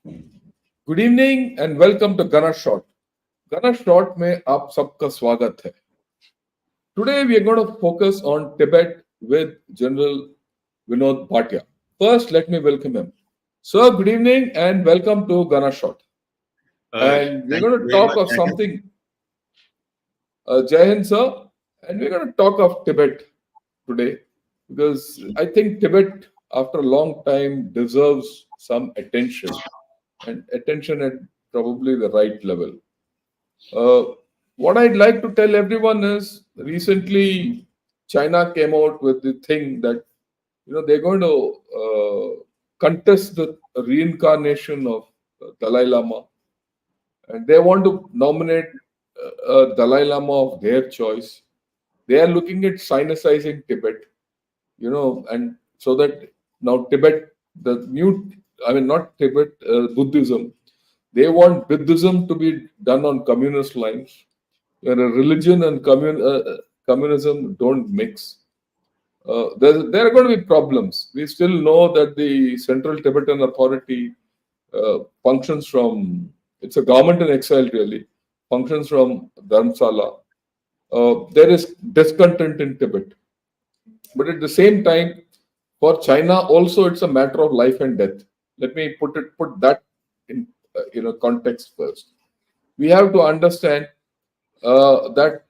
Good evening and welcome to Gaana shot. Gaana shot में आप सबका स्वागत है। Today we are going to focus on Tibet with General Vinod Bhatia. First, let me welcome him. Sir, good evening and welcome to Gana Shot. And we're Thank going you to very talk much, of Shankar. something, Jai Hind, sir, and we're going to talk of Tibet today because I think Tibet, after a long time, deserves some attention and attention at probably the right level. Uh, what I'd like to tell everyone is recently China came out with the thing that they're going to contest the reincarnation of Dalai Lama, and they want to nominate a Dalai Lama of their choice. They are looking at sinicizing Tibet, and so that now Tibet, the new, I mean, not Tibet, Buddhism, they want Buddhism to be done on communist lines, where a religion and communism don't mix. There are going to be problems. We still know that the Central Tibetan Authority functions from, it's a government in exile really, functions from Dharamsala. There is discontent in Tibet. But at the same time, for China also it's a matter of life and death. Let me put that in context first. We have to understand that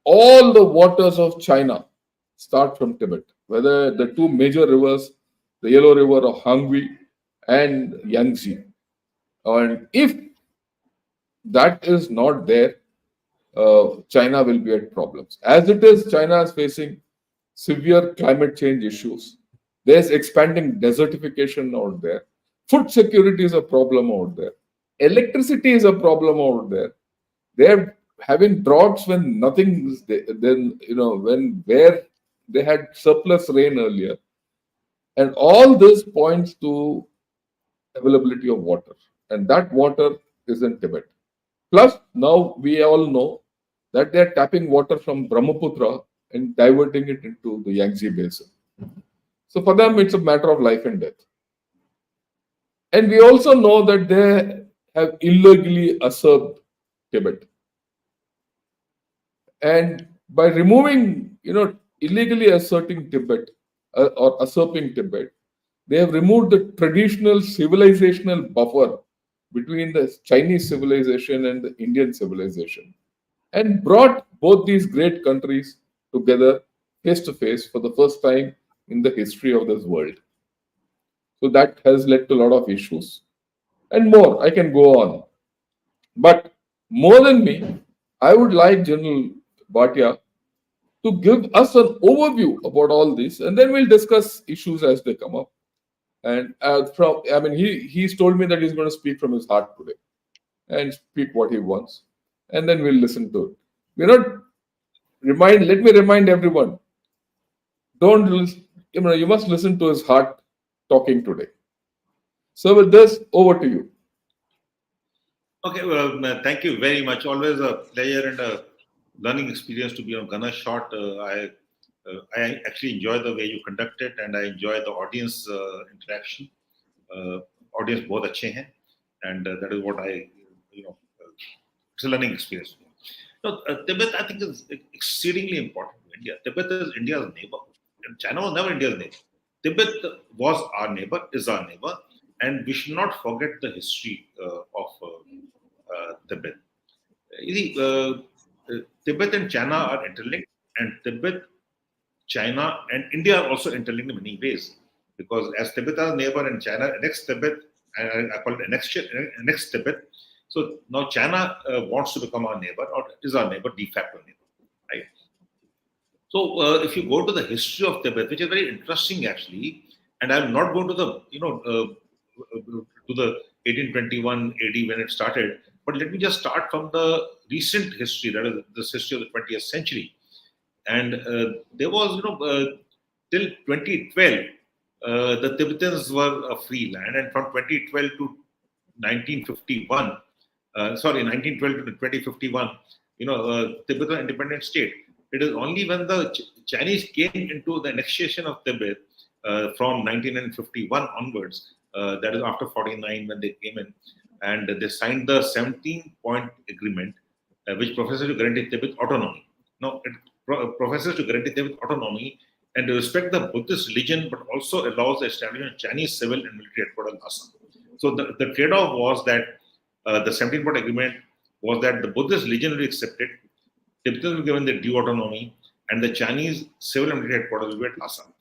all the waters of China start from Tibet, whether the two major rivers, the Yellow River of Hangui and Yangtze. And if that is not there, China will be at problems. As it is, China is facing severe climate change issues. There's expanding desertification out there. Food security is a problem out there. Electricity is a problem out there. They're having droughts when nothing is there, then when where they had surplus rain earlier, and all this points to availability of water, and that water is in Tibet. Plus, now we all know that they are tapping water from Brahmaputra and diverting it into the Yangtze basin. So for them, it's a matter of life and death. And we also know that they have illegally usurped Tibet. And by removing, illegally asserting Tibet or usurping Tibet, they have removed the traditional civilizational buffer between the Chinese civilization and the Indian civilization and brought both these great countries together face to face for the first time in the history of this world. So that has led to a lot of issues and more. I can go on. But more than me, I would like General Bhatia to give us an overview about all this, and then we'll discuss issues as they come up. And he's told me that he's going to speak from his heart today and speak what he wants, and then we'll listen to it. Let me remind everyone: don't listen, you must listen to his heart talking today. So with this, over to you. Okay, well, thank you very much. Always a pleasure and a learning experience to be on Gunner Shot. I actually enjoy the way you conduct it, and I enjoy the audience interaction. Audience both अच्छे हैं, and that is what it's a learning experience. Tibet, I think, is exceedingly important to India. Tibet is India's neighbor. And China was never India's neighbor. Tibet was our neighbor, is our neighbor, and we should not forget the history of Tibet. You see, Tibet and China are interlinked, and Tibet, China, and India are also interlinked in many ways. Because as Tibet is our neighbor and China next Tibet, I call it next Tibet. So now China wants to become our neighbor, or is our neighbor, de facto neighbor, right? So if you go to the history of Tibet, which is very interesting actually, and I'm not going to the to the 1821 AD when it started, but let me just start from the recent history, that is this history of the 20th century. And there was, till 2012, the Tibetans were a free land, and from 2012 to 1951, 1912 to 2051, Tibet was an independent state. It is only when the Chinese came into the annexation of Tibet from 1951 onwards that is after 49 when they came in, and they signed the 17-point agreement, which professes to guarantee Tibet autonomy. Now, it professes to guarantee Tibet autonomy and to respect the Buddhist religion, but also allows the establishment of Chinese civil and military headquarters in Assam. So the trade-off was that the 17-point agreement was that the Buddhist religion will be accepted, Tibetans will be given their due autonomy, and the Chinese civil and military headquarters will be at Assam.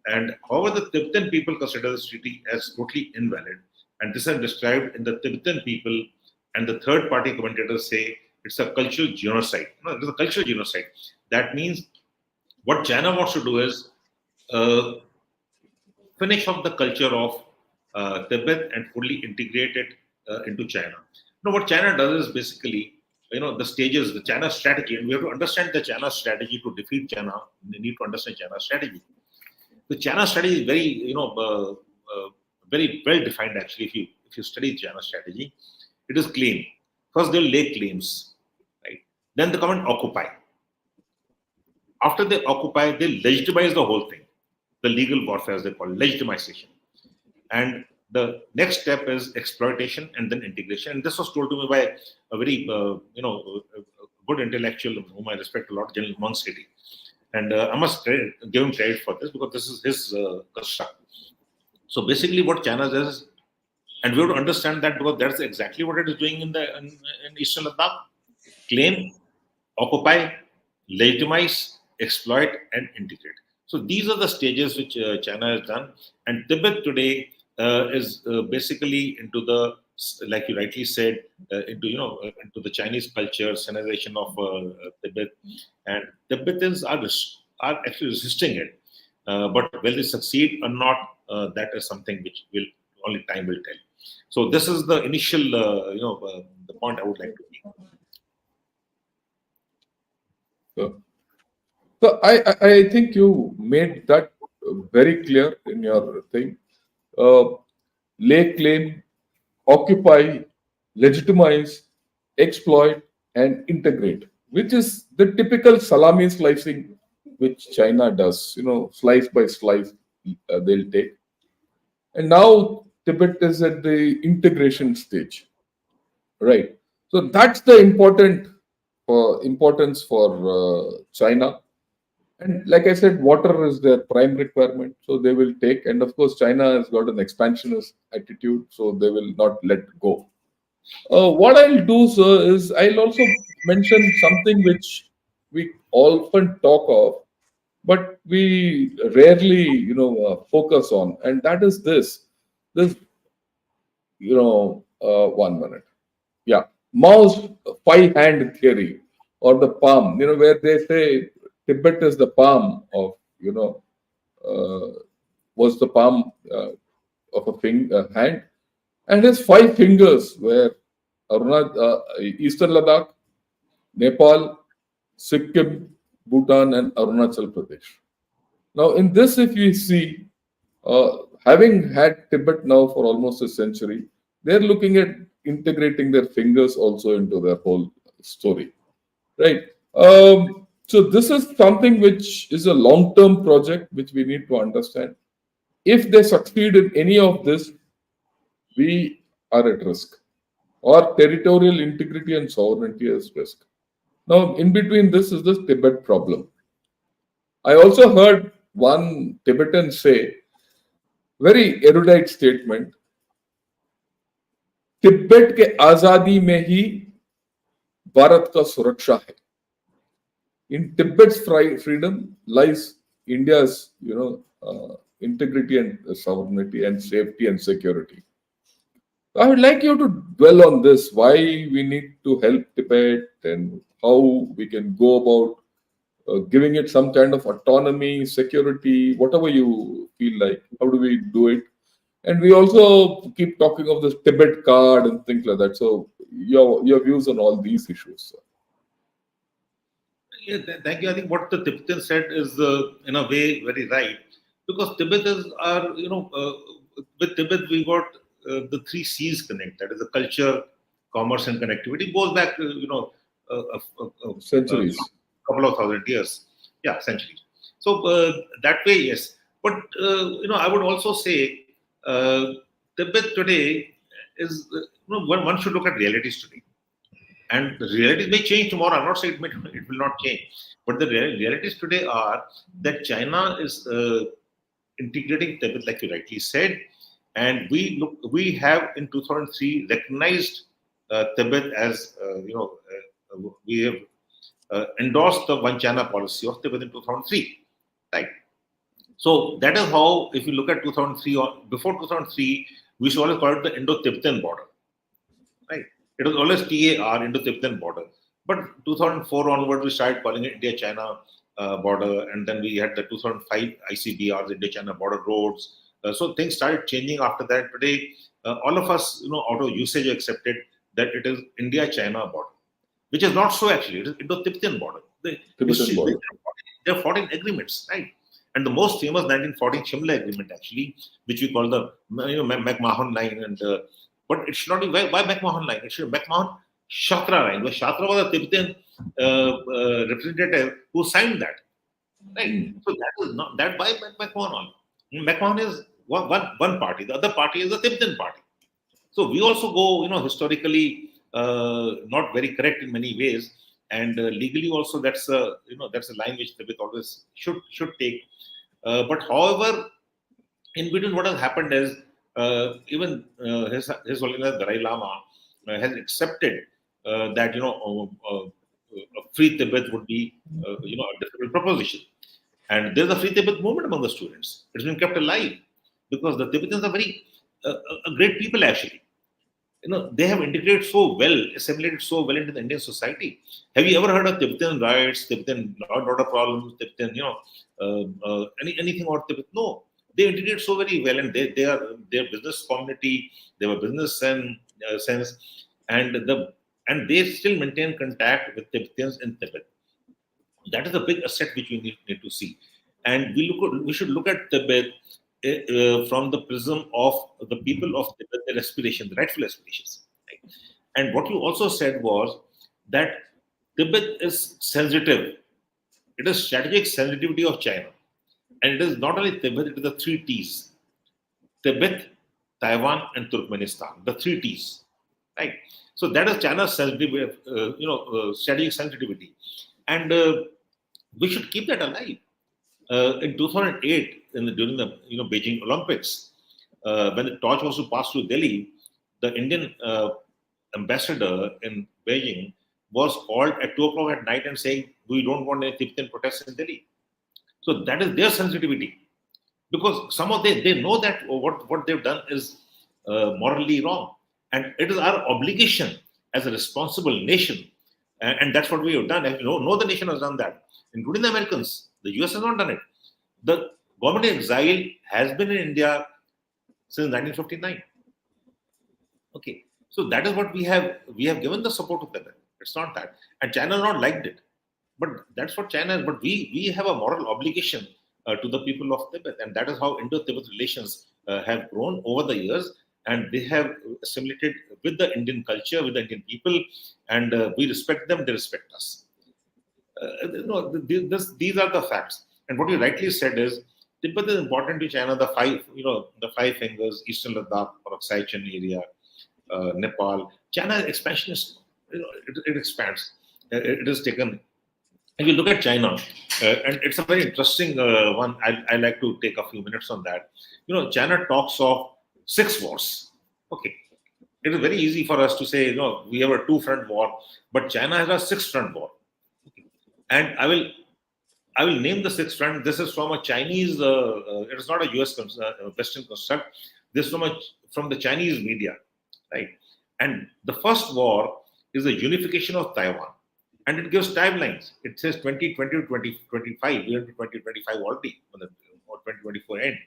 And however, the Tibetan people consider this treaty as totally invalid, and this is described in the Tibetan people, and the third-party commentators say it's a cultural genocide. No, it is a cultural genocide. That means what China wants to do is uh, finish off the culture of Tibet and fully integrate it into China. Now, what China does is basically, the stages, the China strategy, and we have to understand the China strategy to defeat China. We need to understand China's strategy. The China strategy is very, very well defined. Actually, if you study China strategy, it is claim. First, they'll lay claims, right? Then they come and occupy. After they occupy, they legitimize the whole thing. The legal warfare, as they call it, legitimization. And the next step is exploitation and then integration. And this was told to me by a very, good intellectual whom I respect a lot, General Monk. And I must give him credit for this because this is his construct. So basically, what China does, and we have to understand that because that's exactly what it is doing in Eastern Ladakh: claim, occupy, legitimize, exploit, and integrate. So these are the stages which China has done, and Tibet today is basically into the, like you rightly said, into the Chinese culture, Sinization of Tibet, and Tibetans are actually resisting it. But will they succeed or not? That is something which will only time will tell. So this is the initial, the point I would like to make. So, so I think you made that very clear in your thing. Uh, Lay claim, occupy, legitimize, exploit, and integrate, which is the typical salami slicing which China does. Slice by slice, they'll take. And now Tibet is at the integration stage, right? So that's the importance for China. And like I said, water is their prime requirement, so they will take. And of course, China has got an expansionist attitude, so they will not let go. What I'll do, sir, is I'll also mention something which we often talk of, but we rarely, focus on, and that is this. This, 1 minute. Yeah, Mao's five-hand theory or the palm. Where they say Tibet is the palm of, was the palm of a hand, and his five fingers were Eastern Ladakh, Nepal, Sikkim, Bhutan, and Arunachal Pradesh. Now, in this, if you see, having had Tibet now for almost a century, they're looking at integrating their fingers also into their whole story, right? So this is something which is a long-term project which we need to understand. If they succeed in any of this, we are at risk. Or territorial integrity and sovereignty is risk. Now, in between this is the Tibet problem. I also heard one Tibetan say, very erudite statement, Tibet के आजादी में ही भारत का सुरक्षा है. In Tibet's freedom lies India's, integrity and sovereignty and safety and security. I would like you to dwell on this, why we need to help Tibet and how we can go about giving it some kind of autonomy, security, whatever you feel like. How do we do it? And we also keep talking of this Tibet card and things like that. So your views on all these issues, sir. Yeah, thank you. I think what the Tibetan said is, in a way, very right. Because Tibetans are, with Tibet, we got the three C's connect. That is the culture, commerce, and connectivity. It goes back, Centuries. couple of thousand years. Yeah, centuries. So that way, yes. But, I would also say Tibet today is, one should look at realities today. And the realities may change tomorrow. I'm not saying it will not change. But the realities today are that China is integrating Tibet, like you rightly said. And we have in 2003 recognized Tibet as, we have endorsed the One China policy of Tibet in 2003. Right. So that is how, if you look at 2003 or before 2003, we used to always call it the Indo-Tibetan border, right? It was always TAR, Indo-Tibetan border. But 2004 onward, we started calling it India-China border, and then we had the 2005 ICBRs, India-China border roads. So things started changing after that. Today, all of us, out of usage, accepted that it is India-China border, which is not so actually. It is Indo-Tibetan border. Tibetan border. There are 14 agreements, right? And the most famous 1914 Shimla Agreement, actually, which we call the McMahon Line, and but it should not be why McMahon Line. It should be McMahon Shatra Line. Where Shatra was a Tibetan representative who signed that, right? So that is not that by McMahon. McMahon is one party. The other party is the Tibetan party. So we also go, historically not very correct in many ways, and legally also that's a line which Tibet always should take. But however, in between, what has happened is even His Holiness Dalai Lama has accepted that a free Tibet would be a difficult proposition, and there's a free Tibet movement among the students. It's been kept alive because the Tibetans are very a great people actually. They have integrated so well, assimilated so well into the Indian society. Have you ever heard of Tibetan riots, Tibetan law and order problems, Tibetan, anything about Tibet? No, they integrate so very well, and they are their business community. They have a business sense, and they still maintain contact with Tibetans in Tibet. That is a big asset which we need to see, and we should look at Tibet from the prism of the people of Tibet, their aspirations, the rightful aspirations. Right? And what you also said was that Tibet is sensitive. It is strategic sensitivity of China. And it is not only Tibet, it is the three T's. Tibet, Taiwan, and Turkmenistan. The three T's. Right? So that is China's sensitivity, strategic sensitivity. And we should keep that alive. In 2008, during the Beijing Olympics, when the torch was to pass through Delhi, the Indian ambassador in Beijing was called at 2 o'clock at night and saying, "We don't want any Tibetan protests in Delhi." So that is their sensitivity, because some of they know that what they've done is morally wrong, and it is our obligation as a responsible nation, and that's what we have done. And no other nation has done that, including the Americans. The US has not done it. The government in exile has been in India since 1959. Okay, so that is what we have. We have given the support to Tibet. It's not that, and China has not liked it, but that's what China is. But we have a moral obligation to the people of Tibet, and that is how Indo-Tibet relations have grown over the years, and they have assimilated with the Indian culture, with the Indian people, and we respect them. They respect us. These are the facts. And what you rightly said is Tibet is important to China. The five fingers, Eastern Ladakh or Aksai Chin area, Nepal. China expansion is, it expands. It is taken. If you look at China, and it's a very interesting one. I like to take a few minutes on that. China talks of 6 wars. Okay, it is very easy for us to say, we have a 2-front war, but China has a 6-front war. And I will name the 6th front. This is from a Chinese. It is not a US Western construct. This is from the Chinese media, right? And the first war is the unification of Taiwan, and it gives timelines. It says 2020 to 2025. We are to 2025 already, or 2024 end.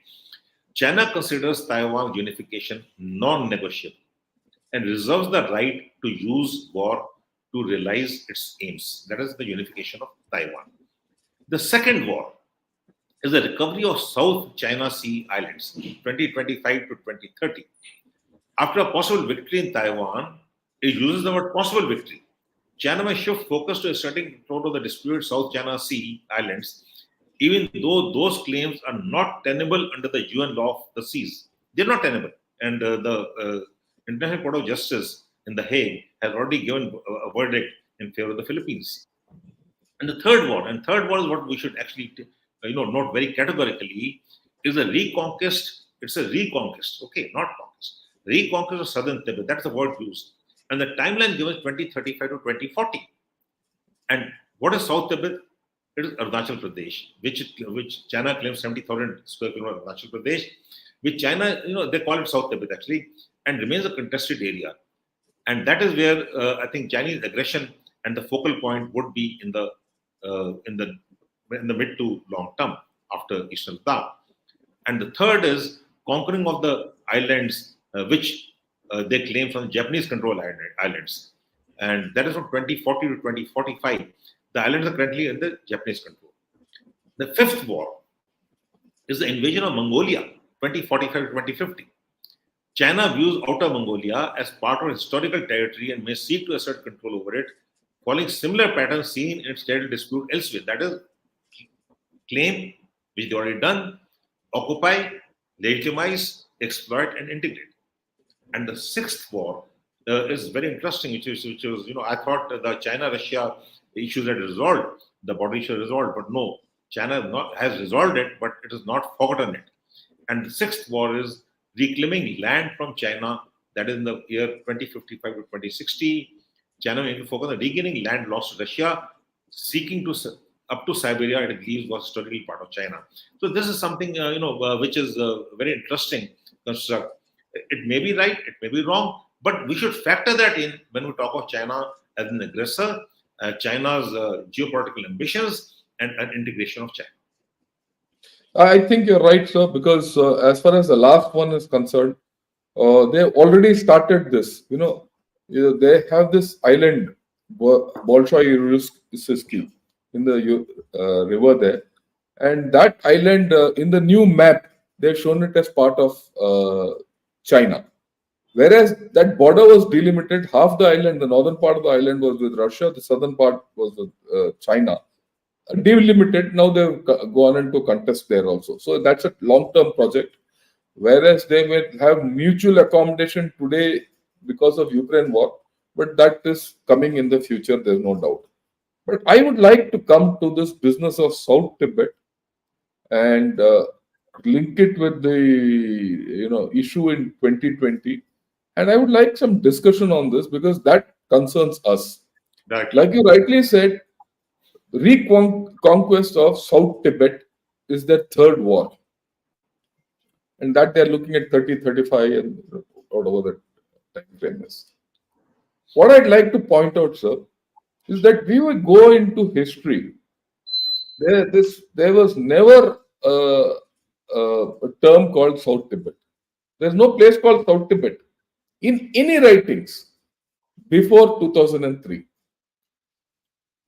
China considers Taiwan unification non-negotiable and reserves the right to use war to realize its aims. That is the unification of Taiwan. The second war is the recovery of South China Sea Islands, 2025 to 2030. After a possible victory in Taiwan, it uses the word possible victory. China may shift focus to asserting control of the disputed South China Sea Islands, even though those claims are not tenable under the UN law of the seas. They're not tenable. and the International Court of Justice in The Hague has already given a verdict in favor of the Philippines. And the third war is what we should actually, note very categorically, is a reconquest. It's a reconquest, okay, not conquest. Reconquest of southern Tibet. That's the word used. And the timeline given is 2035 to 2040. And what is South Tibet? It is Arunachal Pradesh, which China claims 70,000 square kilometers of Arunachal Pradesh, which China, they call it South Tibet actually, and remains a contested area. And that is where I think Chinese aggression and the focal point would be in the mid to long term after Eastern Ladakh. And the third is conquering of the islands which they claim from Japanese control islands, and that is from 2040 to 2045. The islands are currently under Japanese control. The fifth war is the invasion of Mongolia, 2045 to 2050. China views Outer Mongolia as part of historical territory and may seek to assert control over it, following similar patterns seen in its territorial dispute elsewhere. That is, claim, which they already done, occupy, legitimize, exploit, and integrate. And the sixth war is very interesting, which is, I thought the China-Russia issues had resolved, the border issue resolved, but no, China has resolved it, but it has not forgotten it. And the sixth war is reclaiming land from China, that is in the year 2055 to 2060. China will focus on regaining land lost to Russia, seeking to up to Siberia, it believes was historically part of China. So this is something which is very interesting construct. It may be right, it may be wrong, but we should factor that in when we talk of China as an aggressor, China's geopolitical ambitions, and integration of China. I think you're right, sir, because as far as the last one is concerned, they already started this. They have this island, Bolshoi Siski, in the river there. And that island, in the new map, they've shown it as part of China. Whereas that border was delimited, half the island, the northern part of the island was with Russia, the southern part was with China. Delimited, now they've gone into contest there also. So that's a long-term project. Whereas they may have mutual accommodation today because of Ukraine war, but that is coming in the future, there's no doubt. But I would like to come to this business of South Tibet and link it with the issue in 2020. And I would like some discussion on this because that concerns us. Right. Like you rightly said, reconquest of South Tibet is their third war. And that they're looking at 30, 35 and whatever the time frame is. What I'd like to point out, sir, is that we will go into history. There was never a term called South Tibet. There's no place called South Tibet in any writings before 2003.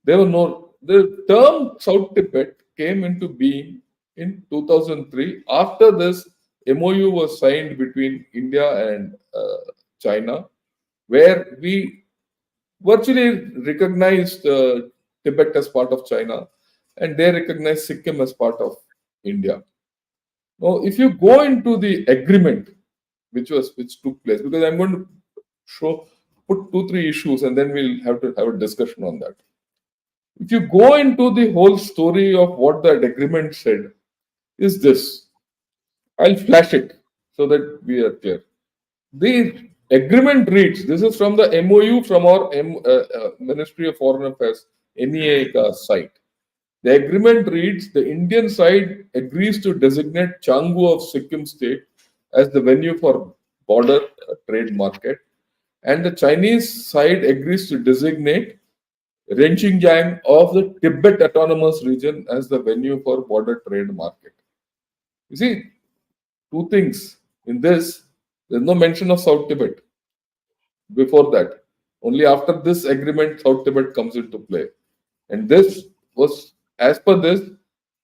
The term South Tibet came into being in 2003 after this MOU was signed between India and China, where we virtually recognized Tibet as part of China and they recognized Sikkim as part of India. Now, if you go into the agreement which took place, because I'm going to put 2-3 issues and then we'll have to have a discussion on that. If you go into the whole story of what that agreement said, is this. I'll flash it so that we are clear. The agreement reads, this is from the MOU from our Ministry of Foreign Affairs, MEA site. The agreement reads, the Indian side agrees to designate Canggu of Sikkim state as the venue for border trade market, and the Chinese side agrees to designate Renxingyang of the Tibet Autonomous Region as the venue for border trade market. You see, two things in this. There's no mention of South Tibet before that. Only after this agreement, South Tibet comes into play. And this was, as per this,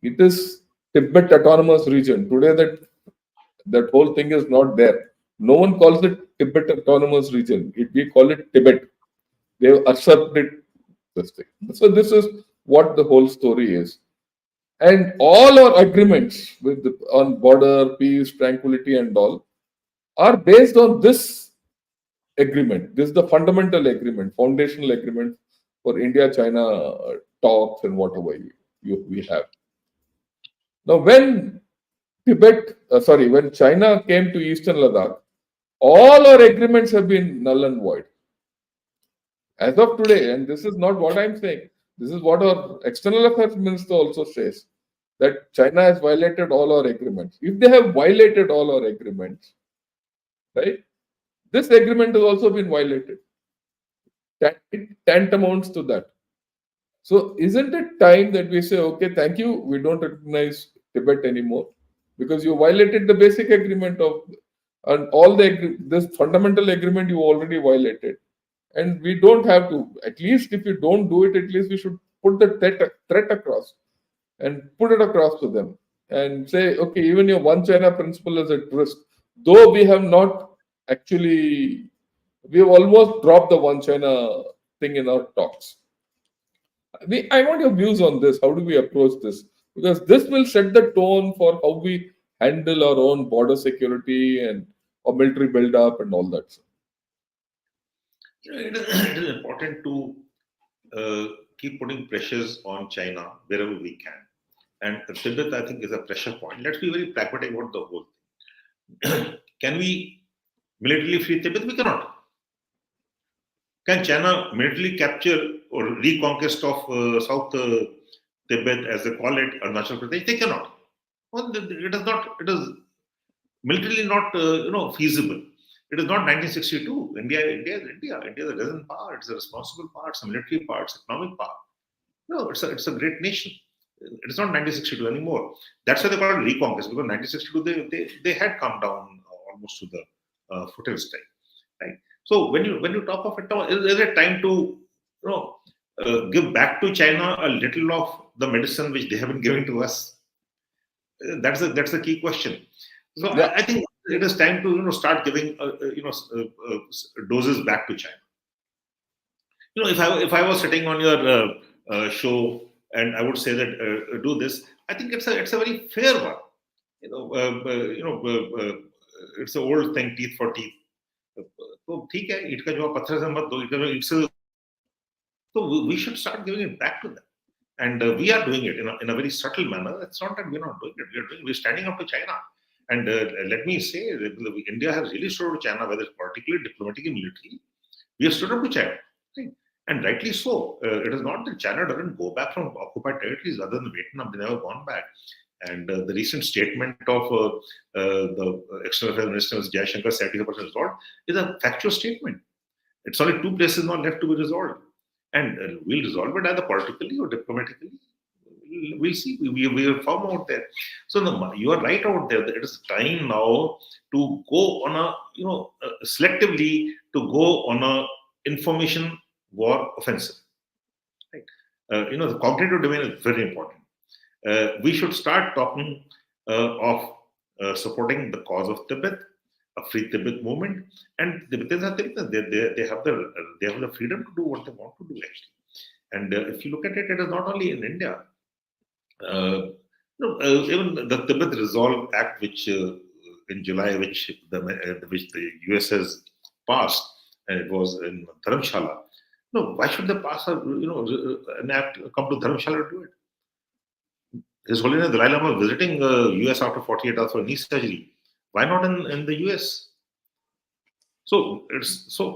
it is Tibet Autonomous Region. Today, that whole thing is not there. No one calls it Tibet Autonomous Region. We call it Tibet. They have usurped this thing. So this is what the whole story is. And all our agreements on border, peace, tranquility and all, are based on this agreement. This is the fundamental agreement, foundational agreement for India-China talks and whatever we have. Now, when China came to Eastern Ladakh, all our agreements have been null and void as of today. And this is not what I'm saying. This is what our external affairs minister also says, that China has violated all our agreements. If they have violated all our agreements, right, this agreement has also been violated. It tantamounts to that. So, isn't it time that we say, okay, thank you, we don't recognize Tibet anymore because you violated the basic agreement of, and all this fundamental agreement you already violated, and we don't have to. At least if you don't do it, at least we should put the threat across and put it across to them and say, okay, even your one China principle is at risk, though we have not actually, we have almost dropped the one China thing in our talks. I want your views on this. How do we approach this? Because this will set the tone for how we handle our own border security and our military build-up and all that. It is important to keep putting pressures on China wherever we can. And Tibet, I think, is a pressure point. Let's be very pragmatic about the whole thing. Can we militarily free Tibet? We cannot. Can China militarily capture or reconquest of South Tibet, as they call it, Arunachal Pradesh? They cannot. Well, it is not. It is militarily not, feasible. It is not 1962. India is India. India is a resident power. It's a responsible power. It's a military power. It's economic power. No, it's a great nation. It's not 1962 anymore. That's why they call it reconquest, because 1962 they had come down almost to the foothills type, right? So when you talk of it, is it time to give back to China a little of the medicine which they have been giving to us? That's the key question. So Yeah. I think it is time to start giving doses back to China. If I was sitting on your show and I would say that do this, I think it's a very fair one. It's an old thing, teeth for teeth. तो ठीक है, ईंट का जवाब पत्थर से मत दो, ईंट का जवाब ईंट से. So we should start giving it back to them, and we are doing it in a very subtle manner. It's not that we're not doing it. We're standing up to China, and let me say, India has really stood up to China, whether it's politically, diplomatically, militarily. We have stood up to China, right? And rightly so. It is not that China doesn't go back from occupied territories. Other than Vietnam, they never gone back. And the recent statement of the External Affairs Minister, Mr. Shankar, 70% resolved, is a factual statement. It's only two places not left to be resolved. And we'll resolve it either politically or diplomatically. We'll see. We will form out there. So you are right out there. It is time now to go on selectively to go on a information war offensive. Right? The cognitive domain is very important. We should start talking of supporting the cause of Tibet, a free Tibet movement, and Tibetans are Tibetans. They have the freedom to do what they want to do, actually. And if you look at it, it is not only in India. Even the Tibet Resolve Act, which in July, which the US has passed, and it was in Dharamshala. No, why should they pass an act, come to Dharamshala to do it? His Holiness Dalai Lama visiting US after 48 hours for knee surgery. Why not in the US? So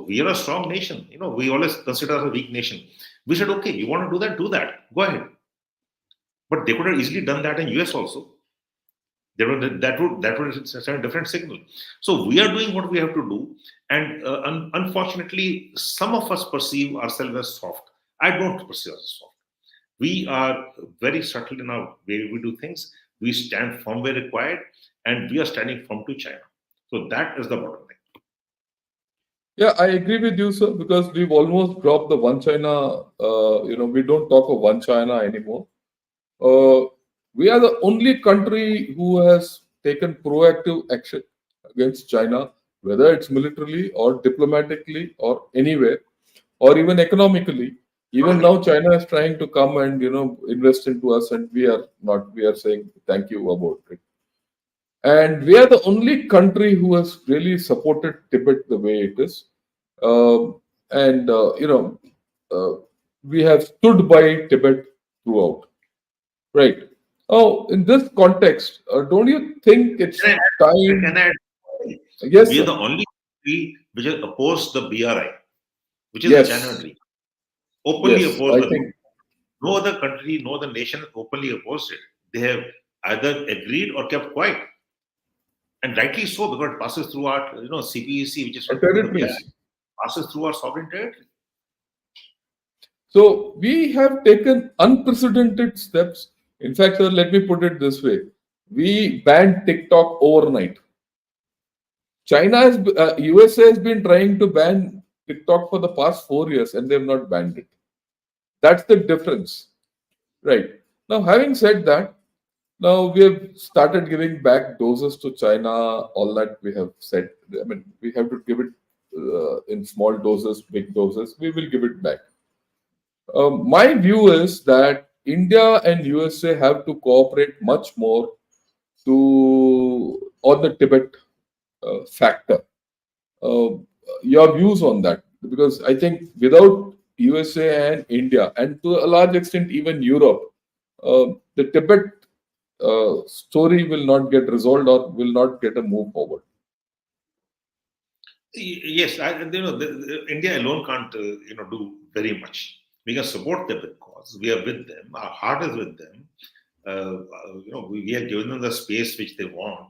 we are a strong nation. We always consider us a weak nation. We said, okay, you want to do that? Do that. Go ahead. But they could have easily done that in US also. That would send a different signal. So we are doing what we have to do, and unfortunately, some of us perceive ourselves as soft. I don't perceive us as soft. We are very subtle in our way we do things. We stand firm where required, and we are standing firm to China. So that is the bottom line. Yeah, I agree with you, sir, because we've almost dropped the one China. We don't talk of one China anymore. We are the only country who has taken proactive action against China, whether it's militarily or diplomatically or anywhere, or even economically. Even now, China is trying to come and invest into us, and we are not. We are saying thank you about it. and we are the only country who has really supported Tibet the way it is. And uh, we have stood by Tibet throughout. Right. Oh, in this context, don't you think it's Can I add? Can time? I add? Yes, We are sir. the only country which has opposed the BRI, which is the China Yes, Treaty. Openly yes. opposed I the. think No other country, no other nation openly opposed it. They have either agreed or kept quiet, and rightly so because it passes through our, CPEC, which is our to the BRI, territories. passes through our sovereign territory. So we have taken unprecedented steps. In fact, sir, let me put it this way: we banned TikTok overnight. USA has been trying to ban TikTok for the past 4 years, and they have not banned it. That's the difference, right? Now, having said that, now we have started giving back doses to China. All that we have said. I mean, we have to give it in small doses, big doses. We will give it back. My view is that India and USA have to cooperate much more to on the Tibet factor. Uh, your views on that? Because I think without USA and India, and to a large extent even Europe, the Tibet story will not get resolved or will not get a move forward. Yes, India alone can't, do very much. We can support them because we are with them. Our heart is with them. We have given them the space which they want,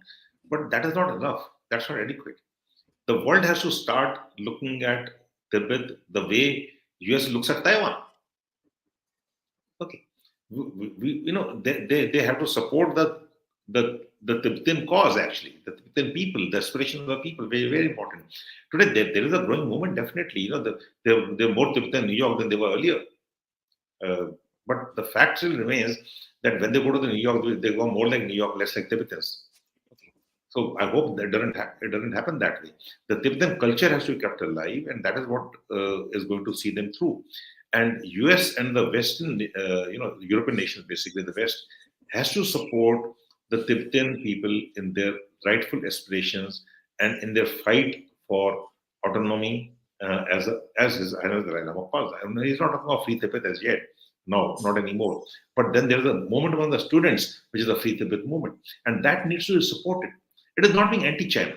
but that is not enough. That's not adequate. The world has to start looking at Tibet the way US looks at Taiwan. Okay, they have to support the Tibetan cause, actually, the Tibetan people, the aspirations of the people, very very important. Today there is a growing movement, definitely. They're more Tibetan in New York than they were earlier. Uh, but the fact still remains that when they go to the New York, they go more like New York, less like Tibetans. Okay. So I hope that it doesn't happen that way. The Tibetan culture has to be kept alive, and that is what is going to see them through. And US and the Western, the European nations, basically the West, has to support the Tibetan people in their rightful aspirations and in their fight for autonomy, as his Highness the Dalai Lama calls. I mean, he's not talking of free Tibet as yet. No, not anymore. But then there is a movement among the students, which is the free Tibet movement, and that needs to be supported. It is not being anti-China.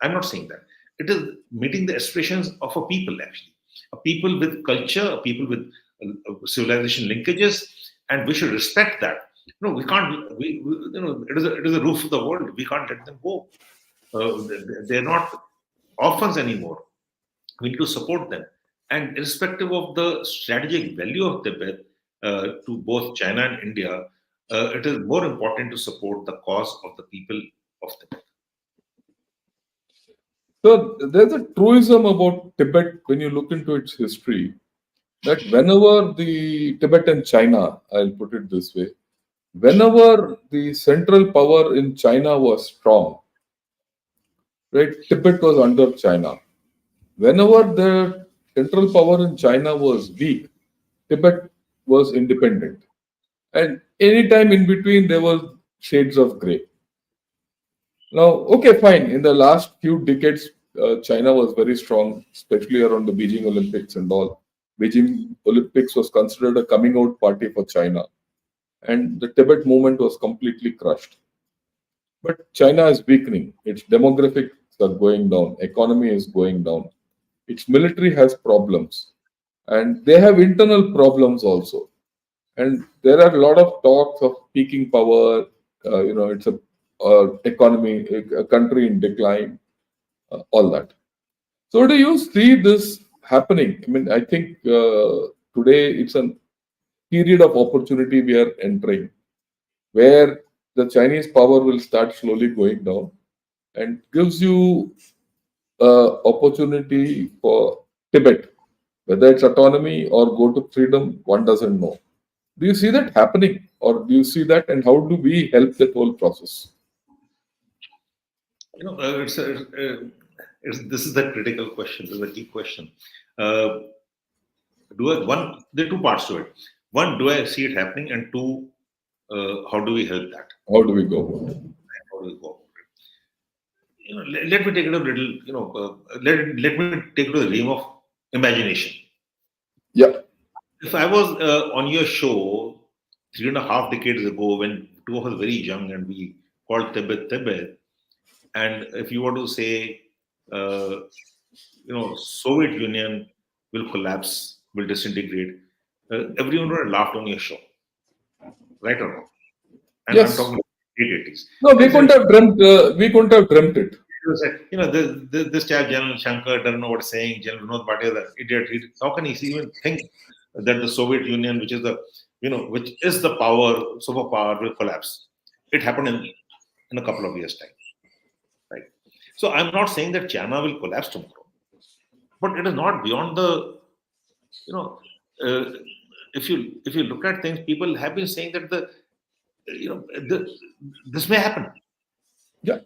I'm not saying that. It is meeting the aspirations of a people, actually, a people with culture, a people with civilization linkages, and we should respect that. No, we can't. It is a roof of the world. We can't let them go. They're not orphans anymore. We need to support them. And irrespective of the strategic value of Tibet to both China and India, it is more important to support the cause of the people of Tibet. So there's a truism about Tibet when you look into its history that whenever the Tibet and China, I'll put it this way, whenever the central power in China was strong, right, Tibet was under China. Whenever the central power in China was weak, Tibet was independent. And anytime in between, there was shades of gray. Now, okay, fine. In the last few decades, China was very strong, especially around the Beijing Olympics and all. Beijing Olympics was considered a coming out party for China, and the Tibet movement was completely crushed. But China is weakening. Its demographics are going down. Economy is going down. Its military has problems, and they have internal problems also. And there are a lot of talks of peaking power. It's a economy, a country in decline, all that. So, do you see this happening? I mean, I think today it's a period of opportunity we are entering, where the Chinese power will start slowly going down, and gives you opportunity for Tibet, whether it's autonomy or go to freedom, one doesn't know. Do you see that happening, or do you see that, and how do we help that whole process? This is the critical question. This is a key question. Uh, there are two parts to it. One, do I see it happening? And two, how do we help that? How do we go? How do we go? let me take it a little, let me take it to the realm of imagination. Yeah. If I was on your show 3.5 decades ago, when two of us were very young and we called Tibet, and if you were to say, uh, Soviet Union will collapse, will disintegrate, everyone would have laughed on your show, right or wrong? And I'm Yes. talking about late 80s. No, we couldn't have dreamt. We couldn't have dreamt it. This chap, General Shankar, doesn't know what he's saying. General Vinod Bhatia, the idiot. How can he even think that the Soviet Union, which is the superpower, will collapse? It happened in a couple of years' time, right? So I'm not saying that China will collapse tomorrow, but it is not beyond the, you know, uh, if you look at things, people have been saying that this may happen. Yeah.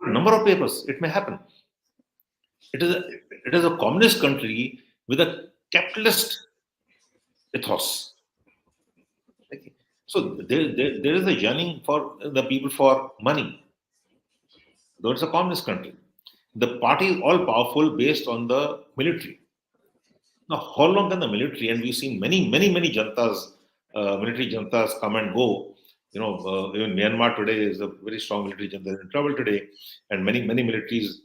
Number of papers, it may happen. It is a, it is a communist country with a capitalist ethos. Okay. So there is a yearning for the people for money, though it's a communist country. The party is all powerful based on the military. Now, how long can the military, and we've seen many jantas, military jantas come and go. Even Myanmar today is a very strong military janta in trouble today, and many militaries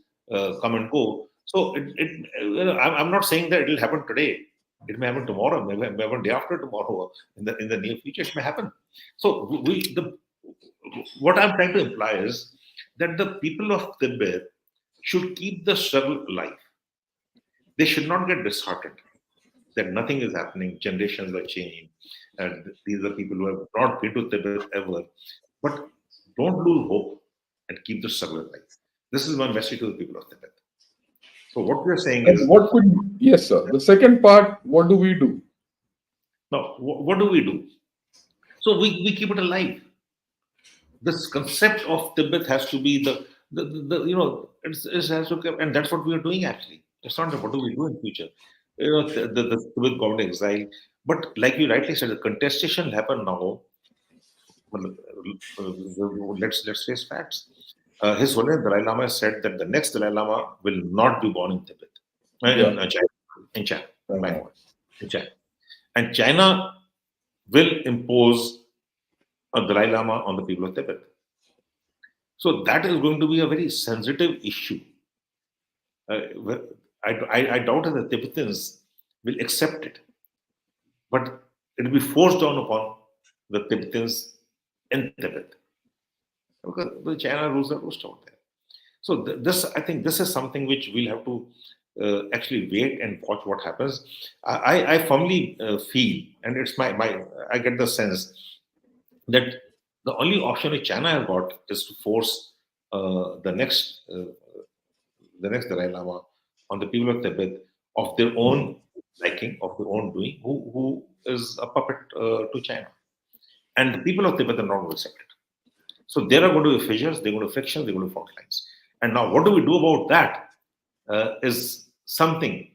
come and go. So I'm not saying that it will happen today. It may happen tomorrow, may happen day after tomorrow, in the near future, it may happen. So what I'm trying to imply is that the people of Tibet should keep the struggle alive. They should not get disheartened that nothing is happening, generations are changing, and these are people who have not been to Tibet ever. But don't lose hope and keep the struggle alive. This is my message to the people of Tibet. So what we are saying And is, what could, yes, sir. The second part, what do we do? now, what do we do? So we keep it alive. This concept of Tibet has to be it has to come, and that's what we are doing actually. It's not what do we do in future. The Tibet government exile, but like you rightly said, the contestation will happen now. Well, let's face facts. His Holiness Dalai Lama said that the next Dalai Lama will not be born in Tibet, Yeah. China, my God, in China, and China will impose a Dalai Lama on the people of Tibet. So that is going to be a very sensitive issue. I doubt that the Tibetans will accept it, but it will be forced down upon the Tibetans in Tibet because the China rules the roost out there. So I think this is something which we'll have to actually wait and watch what happens. I firmly feel, and it's my I get the sense that the only option which China has got is to force the next Dalai Lama on the people of Tibet of their own liking, of their own doing, who is a puppet to China. And the people of Tibet are not going to accept it. So there are going to be fissures, there are going to be frictions, there are going to be fault lines. And now, what do we do about that? Is something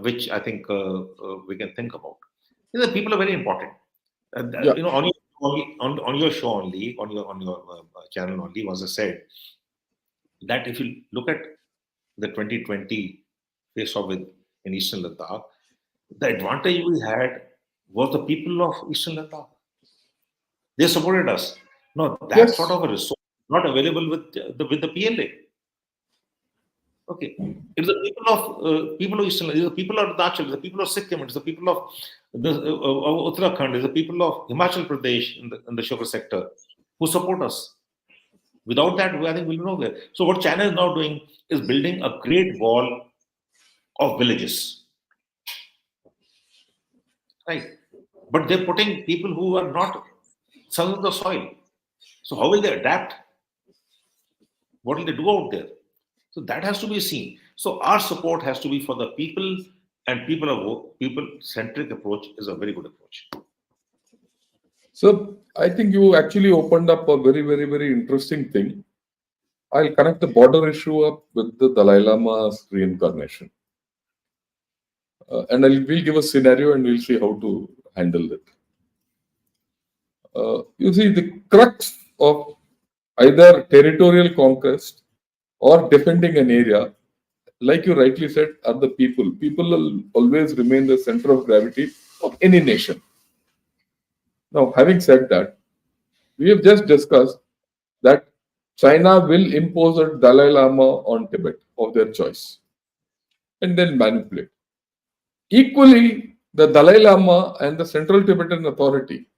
which I think we can think about. The people are very important. Yeah. On your show only, on your channel only, was said that if you look at the 2020 face off with in Eastern Ladakh, the advantage we had was the people of Eastern Ladakh. They supported us. No, that sort Yes. of a resource is not available with the PLA. Okay, it's the people of Eastern, it's the people of Arunachal, it's the people of Sikkim, it's the people of Uttarakhand, it's the people of Himachal Pradesh in the sugar sector who support us. Without that, I think we'll be nowhere. So what China is now doing is building a great wall of villages, right? But they're putting people who are not sons of the soil. So how will they adapt? What will they do out there? So that has to be seen. So our support has to be for the people, and people-centric approach is a very good approach. So I think you actually opened up a very interesting thing. I'll connect the border issue up with the Dalai Lama's reincarnation. And we'll give a scenario and we'll see how to handle it. You see, the crux of either territorial conquest or defending an area, like you rightly said, are the people. People will always remain the center of gravity of any nation. Now, having said that, we have just discussed that China will impose a Dalai Lama on Tibet of their choice and then manipulate. Equally, the Dalai Lama and the Central Tibetan Authority,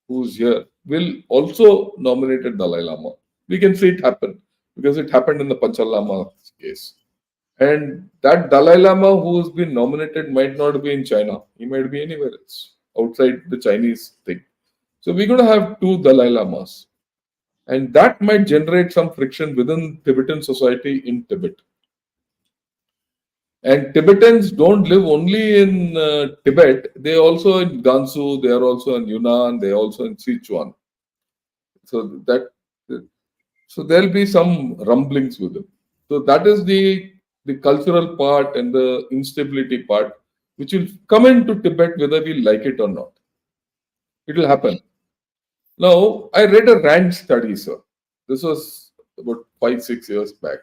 who's here, will also nominate a Dalai Lama. We can see it happen because it happened in the Panchal Lama case. And that Dalai Lama who's been nominated might not be in China. He might be anywhere else outside the Chinese thing. So we're going to have two Dalai Lamas. And that might generate some friction within Tibetan society in Tibet. And Tibetans don't live only in Tibet, they also in Gansu, they are also in Yunnan, they are also in Sichuan. So that so there'll be some rumblings with it. So that is the cultural part and the instability part, which will come into Tibet whether we like it or not. It will happen. Now, I read a RAND study, sir. This was about 5, 6 years back.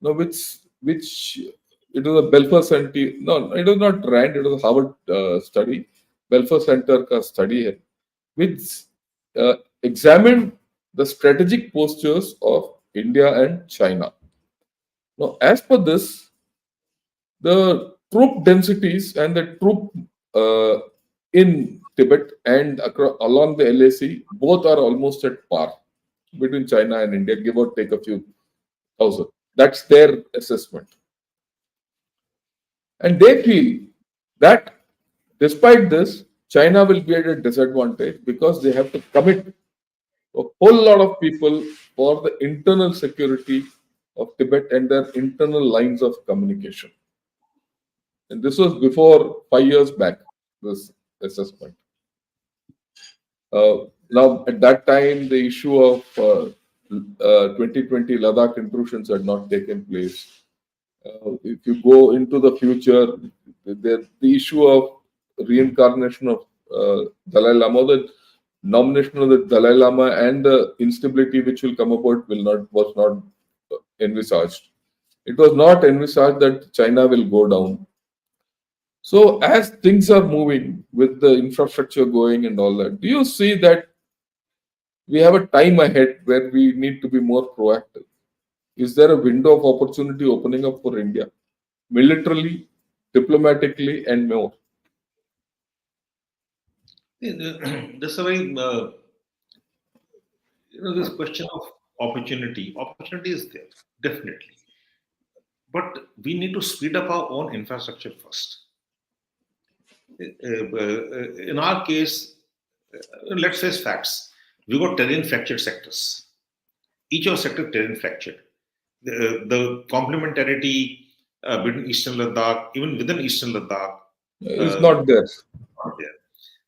Now, which it was a Belfer Center. No, it was not RAND. It was a Harvard study, Belfer Center ka study, hai, which examined the strategic postures of India and China. Now, as per this, the troop densities and the troop uh, in Tibet and along the LAC both are almost at par between China and India, give or take a few thousand. That's their assessment. And they feel that despite this, China will be at a disadvantage because they have to commit a whole lot of people for the internal security of Tibet and their internal lines of communication. And this was before 5 years back, this assessment. Now, at that time, the issue of 2020 Ladakh intrusions had not taken place. If you go into the future, the issue of reincarnation of Dalai Lama, the nomination of the Dalai Lama, and the instability which will come about was not envisaged. It was not envisaged that China will go down. So as things are moving with the infrastructure going and all that, do you see that we have a time ahead where we need to be more proactive? Is there a window of opportunity opening up for India, militarily, diplomatically, and more? This a very this question of opportunity. Opportunity is there definitely, but we need to speed up our own infrastructure first. In our case, let's face facts. We got terrain fractured sectors. Each of sector terrain fractured. The complementarity between Eastern Ladakh, even within Eastern Ladakh, It's uh, not there. not there.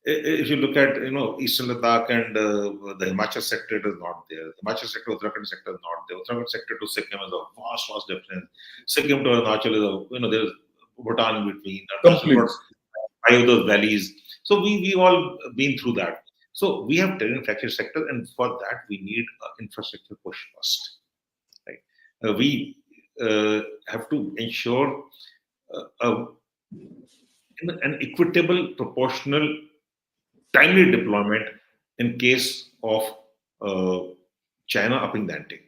If you look at Eastern Ladakh and the Himachal sector, it is not there. Himachal sector, Uttarakhand sector is not there. Uttarakhand sector to Sikkim is a vast difference. Sikkim to Arunachal is there's Bhutan in between. Arunachal Complete. got five of those valleys. So we all been through that. So we have terrain fracture sector, and for that we need infrastructure push first. Right? We have to ensure an equitable, proportional, timely deployment in case of uh, China upping the ante.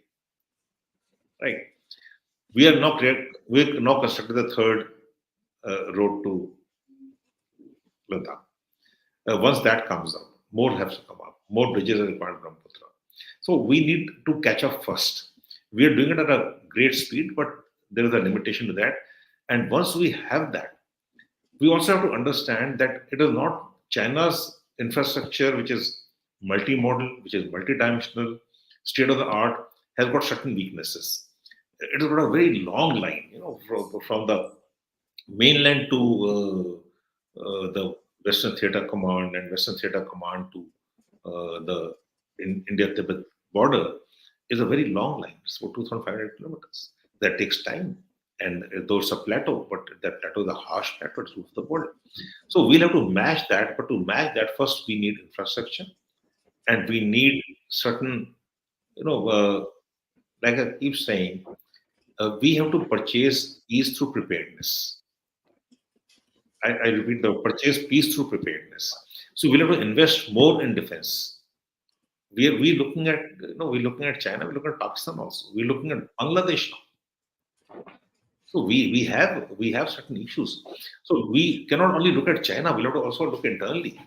Right? We are now constructed the third road to Ladakh. Once that comes up, more have to come up. More bridges are required in Brahmaputra. So we need to catch up first. We are doing it at a great speed, but there is a limitation to that. And once we have that, we also have to understand that it is not China's infrastructure, which is multimodal, which is multidimensional, state of the art, has got certain weaknesses. It has got a very long line, from the mainland to the Western Theatre Command and Western Theatre Command to the India-Tibet border is a very long line. It's about 2,500 kilometers. That takes time. And those are plateau, but that plateau is a harsh plateau through the border. So we'll have to match that. But to match that, first we need infrastructure, and we need certain, you know, uh, like I keep saying, we have to purchase peace through preparedness. I repeat, the purchase peace through preparedness. So we'll have to invest more in defense. We looking at, we're looking at China, we're looking at Pakistan also, we're looking at Bangladesh now. So we have certain issues. So we cannot only look at China, we'll have to also look internally,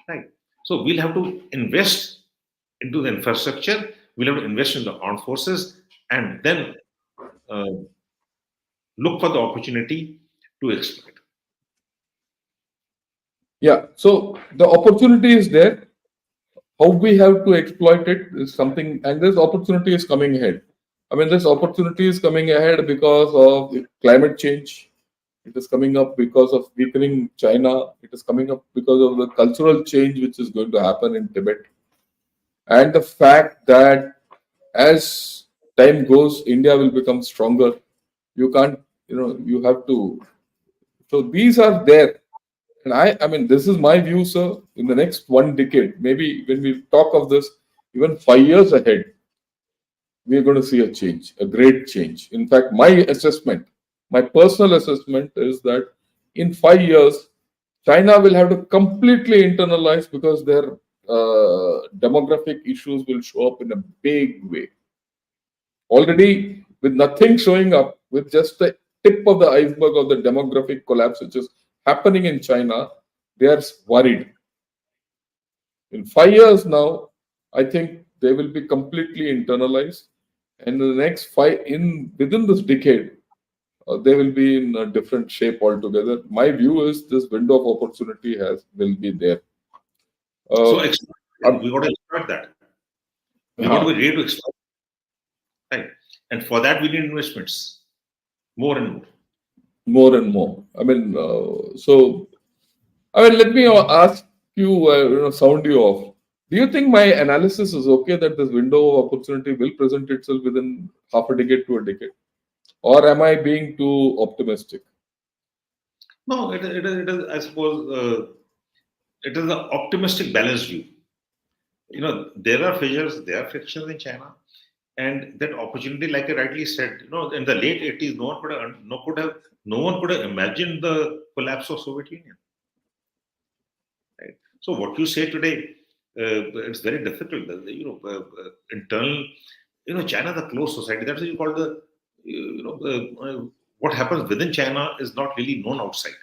right? So we'll have to invest into the infrastructure, we'll have to invest in the armed forces, and then uh, look for the opportunity to exploit. Yeah. So the opportunity is there. How we have to exploit it is something, and this opportunity is coming ahead. I mean, this opportunity is coming ahead because of climate change. It is coming up because of weakening China. It is coming up because of the cultural change which is going to happen in Tibet. And the fact that as time goes, India will become stronger. You can't, you have to. So these are there. And I mean, this is my view, sir. In the next one decade, maybe when we talk of this, even 5 years ahead, we are going to see a change, a great change. In fact, my assessment, my personal assessment is that in 5 years, China will have to completely internalize because their demographic issues will show up in a big way. Already, with nothing showing up, with just the tip of the iceberg of the demographic collapse which is happening in China, they are worried. In 5 years now, I think they will be completely internalized, and in the next within this decade, they will be in a different shape altogether. My view is this window of opportunity will be there. So Uh, we got to exploit that. We got to uh, be ready to exploit, right? And for that, we need investments, more and more. More and more. I mean, let me ask you, sound you off. Do you think my analysis is okay that this window of opportunity will present itself within half a decade to a decade? Or am I being too optimistic? No, it is, I suppose, it is an optimistic, balanced view. There are fissures, there are frictions in China, and that opportunity, like I rightly said, in the late 80s, no one could have imagined the collapse of Soviet Union. Right? So what you say today, it's very difficult. Internal, China is a closed society. That's what you call what happens within China is not really known outside.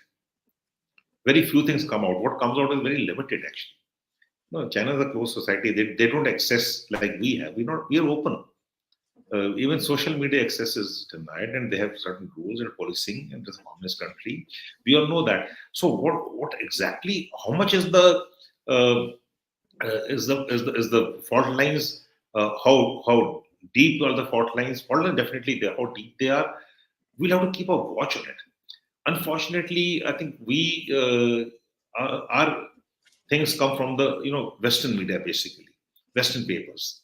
Very few things come out. What comes out is very limited, actually. No, China is a closed society. They don't access like we have. We are open. Even social media access is denied, and they have certain rules and policing in this communist country. We all know that. So, what exactly? How much is the uh, is the fault lines? How deep are the fault lines? Fault lines definitely there. How deep they are? We'll have to keep a watch on it. Unfortunately, I think our things come from the Western media, basically Western papers.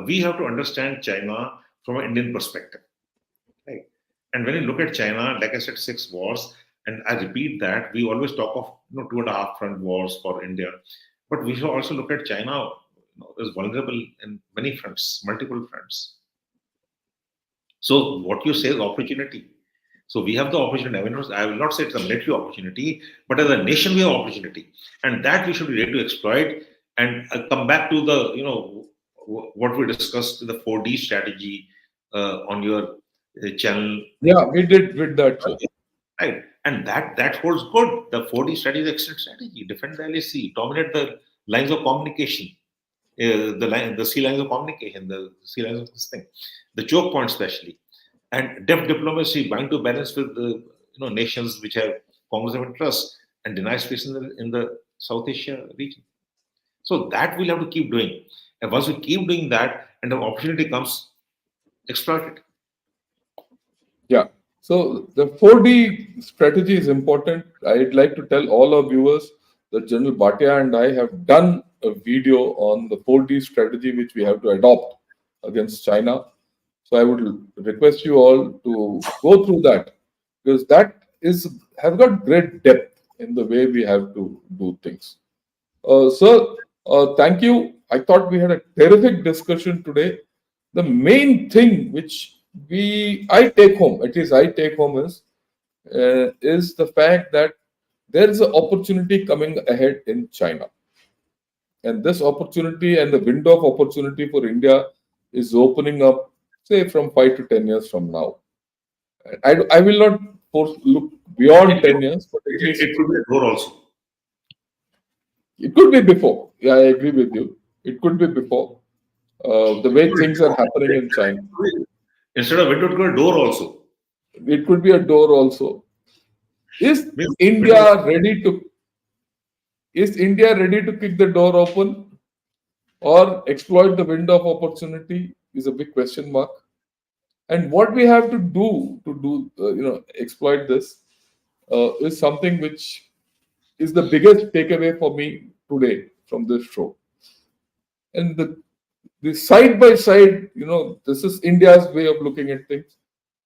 We have to understand China from an Indian perspective, right? And when you look at China, like I said, 6 wars, and I repeat that we always talk of 2.5 front wars for India, but we should also look at China is vulnerable in many fronts, multiple fronts. So what you say is opportunity. So we have the opportunity. I will not say it's a military opportunity, but as a nation we have opportunity, and that we should be ready to exploit. And come back to the what we discussed, the 4D strategy on your channel, Yeah, we did with that, sir. right? And that holds good. The 4D strategy is excellent strategy. Defend the LAC, dominate the lines of communication, the sea lines of communication, the sea lines of this thing, the choke point especially, and depth diplomacy, bind to balance with the nations which have conflicts of interest and deny space in the South Asia region. So that we'll have to keep doing, and once we keep doing that, and the opportunity comes, exploit it. Yeah. So the 4D strategy is important. I'd like to tell all our viewers that General Bhatia and I have done a video on the 4D strategy which we have to adopt against China. So I would request you all to go through that because that has got great depth in the way we have to do things. Sir, thank you. I thought we had a terrific discussion today. The main thing which I take home, at least I take home, is the fact that there is an opportunity coming ahead in China, and this opportunity and the window of opportunity for India is opening up, say, from 5 to 10 years from now. I will not look beyond It, 10 years, but at it least could be a door also. it could be before. Yeah, I agree with you. It could be before. The way things are happening in China, Instead of window, it could be a door also. it could be a door also. Is Means window. India ready to is India ready to kick the door open or exploit the window of opportunity? Is a big question mark. And what we have to exploit this is something which is the biggest takeaway for me today from this show. And the side by side, this is India's way of looking at things.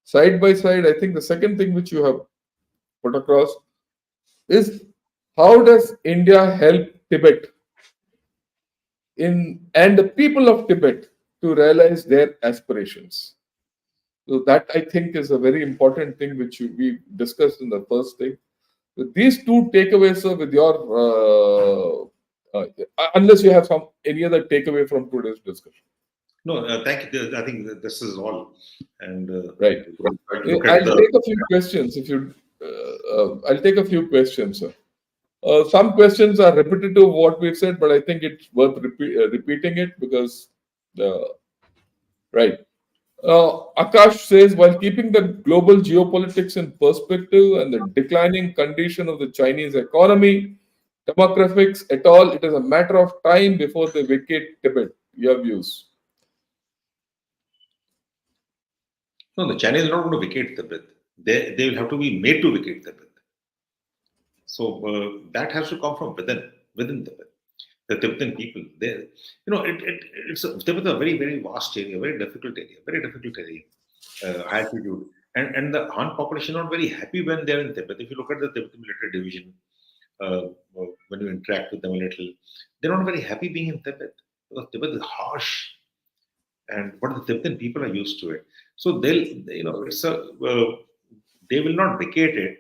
Side by side, I think the second thing which you have put across is how does India help Tibet in and the people of Tibet to realize their aspirations. So that I think is a very important thing which we discussed in the first thing. With these two takeaways, sir, with your unless you have some any other takeaway from today's discussion, No, thank you. I think that this is all. And right? look at I'll the. take a few questions if you. I'll take a few questions, sir. Some questions are repetitive of what we've said, but I think it's worth repeating it because, uh, right. Akash says, while keeping the global geopolitics in perspective and the declining condition of the Chinese economy, demographics et al., it is a matter of time before they vacate Tibet. Your views? No, the Chinese are not going to vacate Tibet. They will have to be made to vacate Tibet. So that has to come from within Tibet. The Tibetan people, Tibet is a very very vast area, very difficult area, high altitude, and the Han population are not very happy when they are in Tibet. If you look at the Tibetan military division, when you interact with them a little, they're not very happy being in Tibet because Tibet is harsh, and what the Tibetan people are used to it. So they will not vacate it.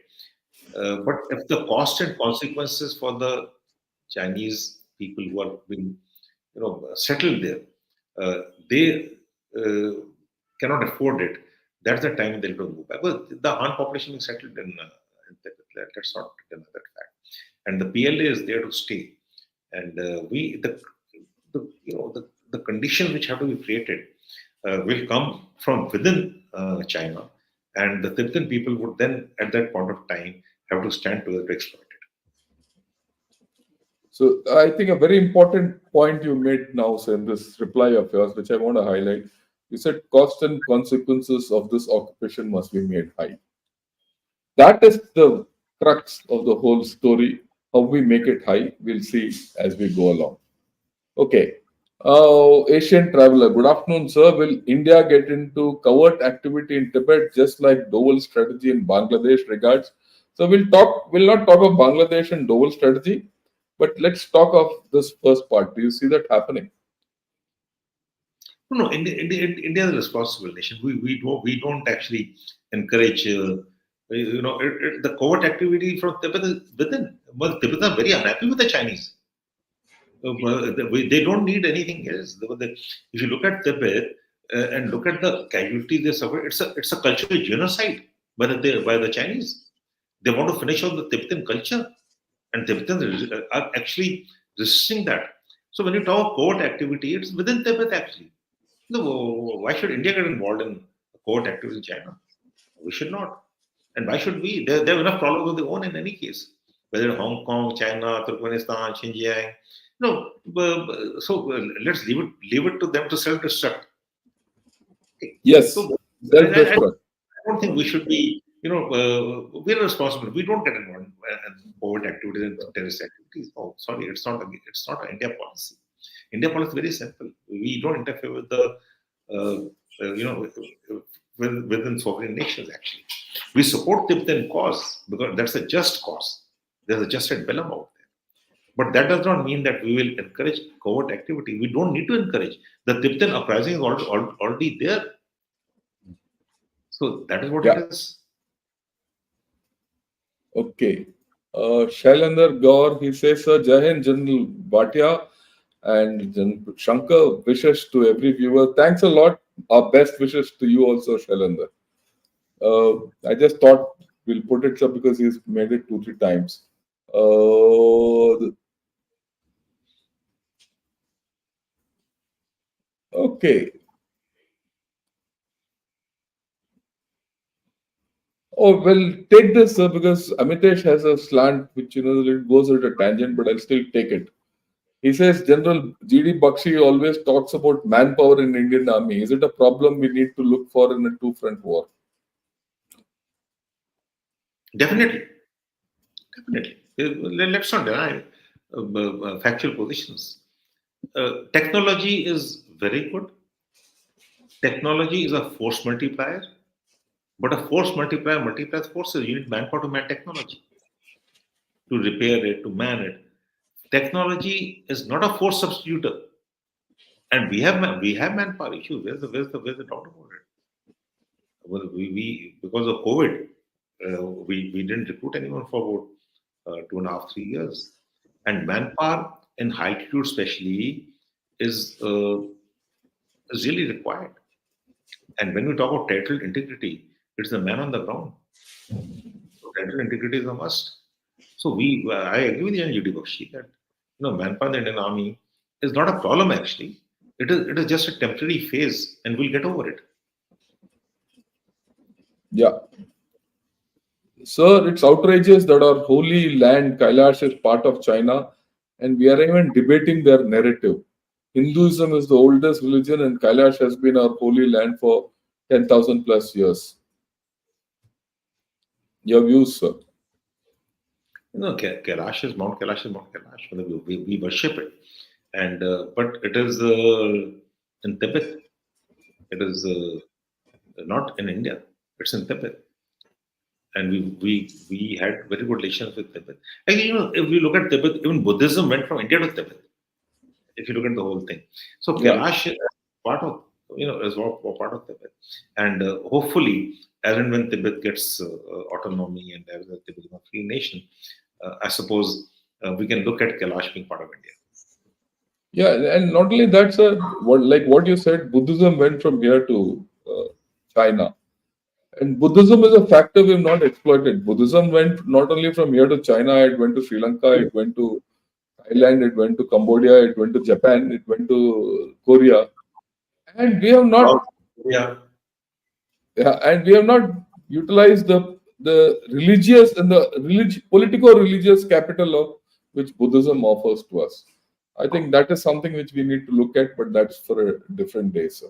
But if the cost and consequences for the Chinese people who are being, settled there, they cannot afford it. That's the time they'll to move back. But the Han population is settled in Tibet. Let's not deny that fact. And the PLA is there to stay. And the conditions which have to be created will come from within China, and the Tibetan people would then, at that point of time, have to stand together to exploit it. So I think a very important point you made now, sir, in this reply of yours, which I want to highlight. You said cost and consequences of this occupation must be made high. That is the crux of the whole story. How we make it high, we'll see as we go along. Okay. Asian traveler, good afternoon, sir. Will India get into covert activity in Tibet just like Dovell strategy in Bangladesh regards? So we'll not talk of Bangladesh and Dovell strategy, but let's talk of this first part. Do you see that happening? No, India is a responsible nation. We don't actually encourage. The covert activity from Tibet is within. Well, Tibet are very unhappy with the Chinese. They don't need anything else. If you look at Tibet and look at the casualties they suffer, it's a cultural genocide by the Chinese. They want to finish off the Tibetan culture, and Tibetans are actually resisting that. So when you talk covert activity, it's within Tibet actually. No, why should India get involved in covert activity in China? We should not. And why should we? They have enough problems of their own in any case, whether Hong Kong, China, Turkmenistan, Xinjiang. No, so let's leave it to them to self-destruct. Okay. Yes, So I self-destruct. don't think we should be. We're responsible. We don't get involved in covert activities and terrorist activities. Oh, sorry, it's not an India policy. India policy is very simple. We don't interfere with the uh, within sovereign nations. Actually, we support Tibetan cause because that's a just cause. There's a just and Belem out there. But that does not mean that we will encourage covert activity. We don't need to encourage. The Tibetan uprising is already there. So that is what it Yeah. is. Okay. Shailendra Gaur, he says, Jai Hind, General Bhatia and Shankar wishes to every viewer. Thanks a lot. Our best wishes to you also, Shailendra. I just thought we'll put it up because he's made it 2, 3 times. Uh, okay. Oh, well, take this because Amitesh has a slant which, it goes at a tangent, but I'll still take it. He says General G.D. Bakshi always talks about manpower in Indian Army. Is it a problem we need to look for in a two-front war? Definitely, definitely. Let's not deny factual positions. Technology is very good. Technology is a force multiplier, but a force multiplier multiplies forces. You need manpower to man technology, to repair it, to man it. Technology is not a force substitutor, and we have manpower issues. Where's the doubt about it? Well, we because of COVID, we didn't recruit anyone for about 2.5, 3 years, and manpower in high altitude, especially, is uh, is really required. And when we talk about territorial integrity, it's the man on the ground. So territorial integrity is a must. So I agree with Jan Bakshi that manpower in the Indian Army is not a problem actually. It is just a temporary phase, and we'll get over it. Yeah. Sir, it's outrageous that our holy land, Kailash, is part of China, and we are even debating their narrative. Hinduism is the oldest religion, and Kailash has been our holy land for 10,000 plus years. Your views, sir? Kailash is Mount Kailash is Mount Kailash. We worship it, and but it is in Tibet. It is not in India. It's in Tibet, and we had very good relations with Tibet. And if we look at Tibet, even Buddhism went from India to Tibet. If you look at the whole thing, so Yeah. Kailash is part of is part of Tibet, and hopefully, as and when Tibet gets autonomy and as Tibet becomes a free nation, I suppose we can look at Kailash being part of India. Yeah, and not only that, sir, what you said, Buddhism went from here to China. And Buddhism is a factor we've not exploited. Buddhism went not only from here to China, it went to Sri Lanka, it went to Thailand, it went to Cambodia, it went to Japan, it went to Korea. And we have Wow. not Yeah. yeah, and we have not utilized the religious and the political religious capital of which Buddhism offers to us. I think that is something which we need to look at, but that's for a different day, sir.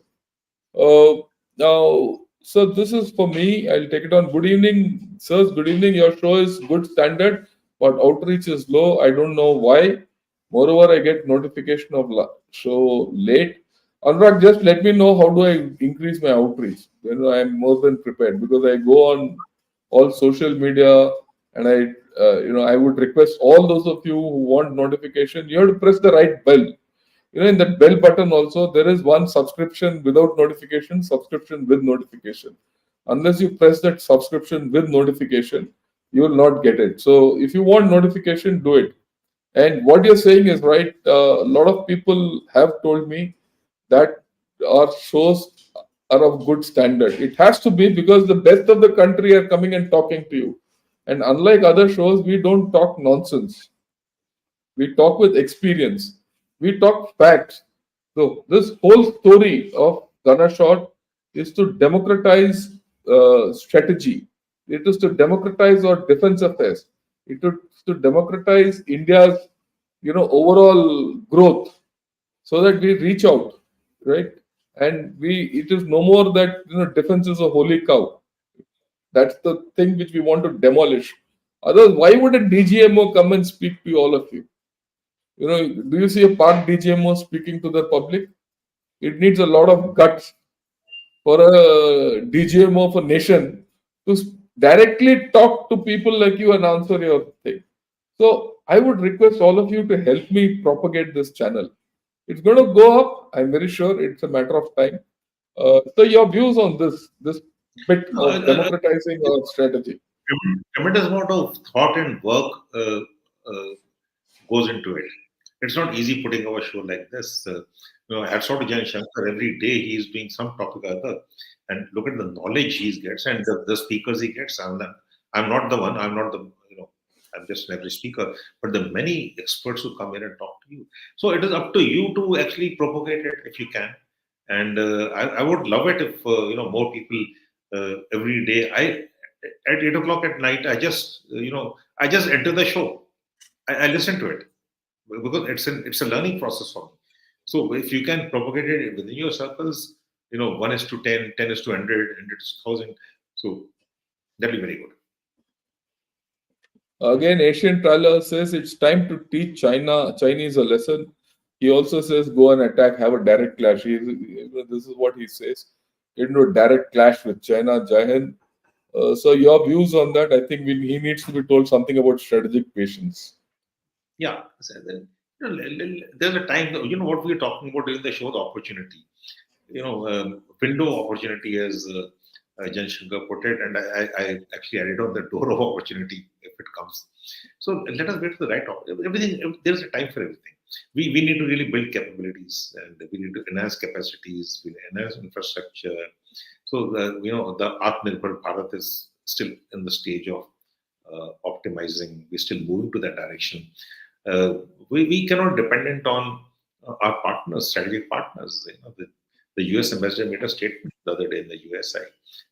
Now, so this is for me. I'll take it on. Good evening, sirs. Good evening. Your show is good standard, but outreach is low. I don't know why. Moreover, I get notification of show late. Anurag, just let me know how do I increase my outreach. I'm more than prepared because I go on all social media and I would request all those of you who want notification. You have to press the right bell. In that bell button also there is one subscription without notification, subscription with notification. Unless you press that subscription with notification, you will not get it. So if you want notification, do it. And what you're saying is right. A lot of people have told me that our shows are of good standard. It has to be because the best of the country are coming and talking to you. And unlike other shows, we don't talk nonsense. We talk with experience. We talk facts. So this whole story of Ganashot is to democratize strategy. It is to democratize our defense affairs. It is to democratize India's overall growth, so that we reach out, right? And it is no more that defense is a holy cow. That's the thing which we want to demolish. Otherwise, why would a DGMO come and speak to all of you? Do you see a park DGMO speaking to the public? It needs a lot of guts for a DGMO of a nation to directly talk to people like you and answer your thing. So I would request all of you to help me propagate this channel. It's going to go up. I'm very sure it's a matter of time. So your views on this bit No, of democratizing our strategy. tremendous amount of thought and work uh, goes into it. It's not easy putting up a show like this. Hats off to Jan Shankar. Every day he's doing some topic or other, and look at the knowledge he gets and the speakers he gets. I'm not the one. I'm not the I'm just an every speaker, but the many experts who come in and talk to you. So it is up to you to actually propagate it if you can. And I would love it if more people every day. I At 8 o'clock at night, I just enter the show. I listen to it because it's a learning process for me. So if you can propagate it within your circles, 1 is to 10, 10 is to 100, 100 is to 1,000. So that'll be very good. Again, Asian Traveler says it's time to teach Chinese a lesson. He also says go and attack, have a direct clash. This is what he says. Get into a direct clash with China. Jai Hind. So your views on that? I think he needs to be told something about strategic patience. Yeah. So then, there's a time, what we were talking about during the show, the opportunity. Window opportunity, as Jan Shankar put it, and I actually added on the door of opportunity if it comes. So let us wait for the right everything. There's a time for everything. We need to really build capabilities, and we need to enhance capacities, we enhance infrastructure. So the Atmanirbhar Bharat is still in the stage of optimizing. We're still moving to that direction. We cannot dependent on our partners, strategic partners. The US ambassador made a statement the other day in the USI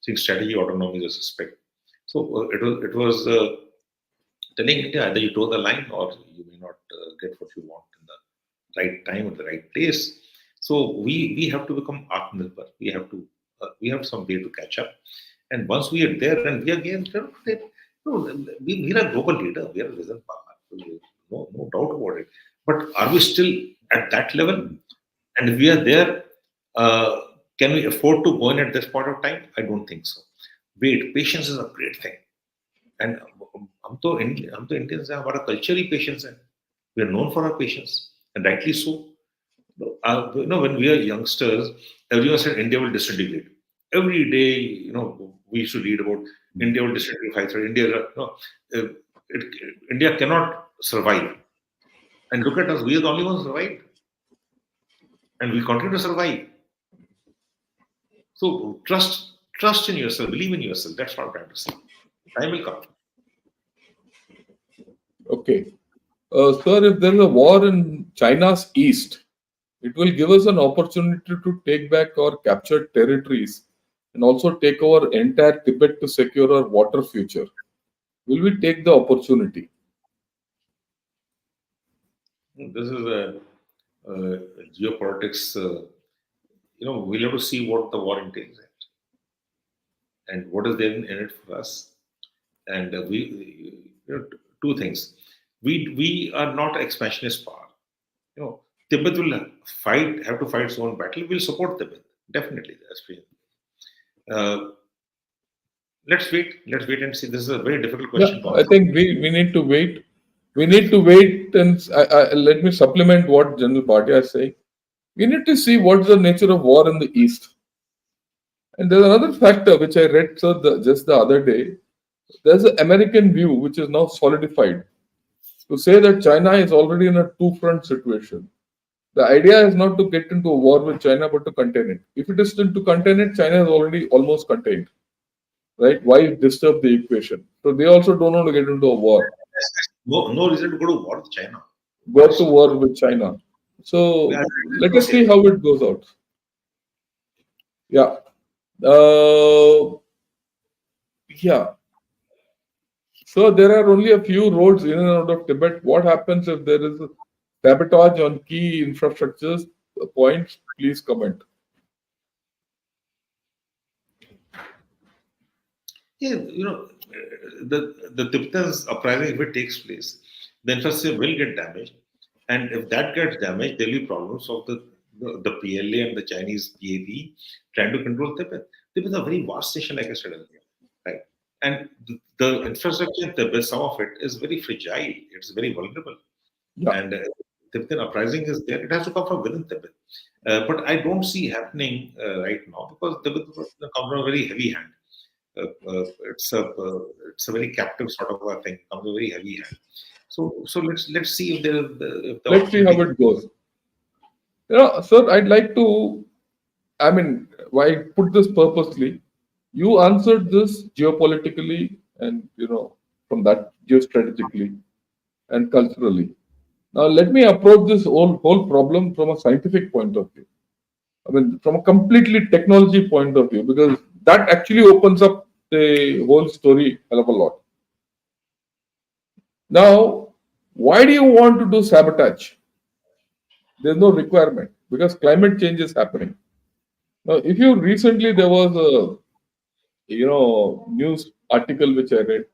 saying strategy autonomy is a suspect. So it was telling India either you toe the line or you may not get what you want in the right time at the right place. So we have to become Atmanirbhar. We have some way to catch up. And once we are there, and we again, we are a global leader. We are a risen power. No doubt about it. But are we still at that level? And if we are there, uh, can we afford to go in at this point of time? I don't think so. Wait, patience is a great thing. And हम तो Indians हैं हमारा culture ही patience है. We are known for our patience, and rightly so. When we are youngsters, everyone said India will disintegrate. Every day, we used to read about India will disintegrate. Uh, it, India cannot survive. And look at us, we are the only ones who survived. And we continue to survive. So trust in yourself, believe in yourself. That's what I'm trying to say. Time will come. Okay. Sir, if there is a war in China's east, it will give us an opportunity to take back our captured territories and also take over entire Tibet to secure our water future. Will we take the opportunity? This is geopolitics. We'll have to see what the war entails and what is there in it for us. And two things. We are not expansionist power. Tibet will have to fight its own battle. We'll support Tibet definitely. That's clear. Uh, let's wait and see. This is a very difficult Yeah, question to I answer. think we need to wait. We need to wait and let me supplement what General Bhatia is saying. We need to see what's the nature of war in the east. And there's another factor which I read just the other day. There's an American view which is now solidified to say that China is already in a two-front situation. The idea is not to get into a war with China, but to contain it. If it is to contain it, China is already almost contained, right? Why disturb the equation? So they also don't want to get into a war, No reason to go to war with China. go to war with China. So let us see how it goes out. Yeah. Uh, yeah. So there are only a few roads in and out of Tibet. What happens if there is a sabotage on key infrastructures points? Please comment. Yeah, the Tibetans uprising, if it takes place, the infrastructure will get damaged, and if that gets damaged, there will be problems of the PLA and the Chinese PAB trying to control Tibet. Tibet is a very vast nation, like I said earlier, right? And the infrastructure in Tibet, some of it is very fragile. It's very vulnerable. Yeah. And Tibetan uprising is there. It has to come from within Tibet. But I don't see happening right now because Tibet comes from a very heavy hand. It's a very captive sort of a thing. Comes with a very heavy hand. So let's see if if the Let's see how opportunity. it goes. Sir, I'd like to, I mean, why I put this purposely. You answered this geopolitically and, from that geostrategically and culturally. Now, let me approach this whole problem from a scientific point of view. I mean, from a completely technology point of view, because that actually opens up the whole story hell of a lot. Now, why do you want to do sabotage? There's no requirement because climate change is happening. Now, if you recently there was a news article which I read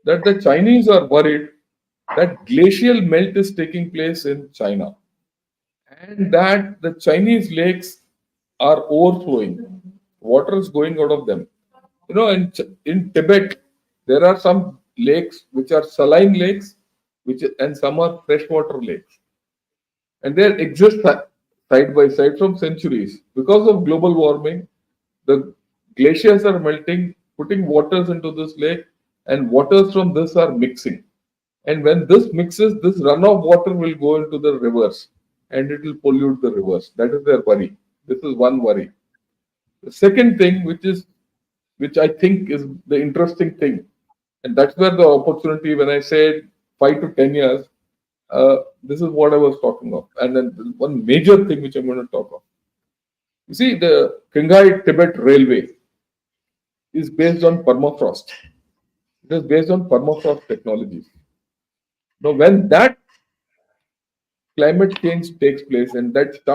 that the Chinese are worried that glacial melt is taking place in China and that the Chinese lakes are overflowing. Water is going out of them. In Tibet, there are some lakes which are saline lakes, and some are freshwater lakes, and they exist side by side from centuries. Because of global warming, the glaciers are melting, putting waters into this lake, and waters from this are mixing. And when this mixes, this runoff water will go into the rivers and it will pollute the rivers. That is their worry. This is one worry. The second thing, which I think is the interesting thing, and that's where the opportunity, when I said 5 to 10 years, this is what I was talking of. And then one major thing which I'm going to talk of. You see, the Qinghai Tibet Railway is based on permafrost. It is based on permafrost technologies. Now, when that climate change takes place and that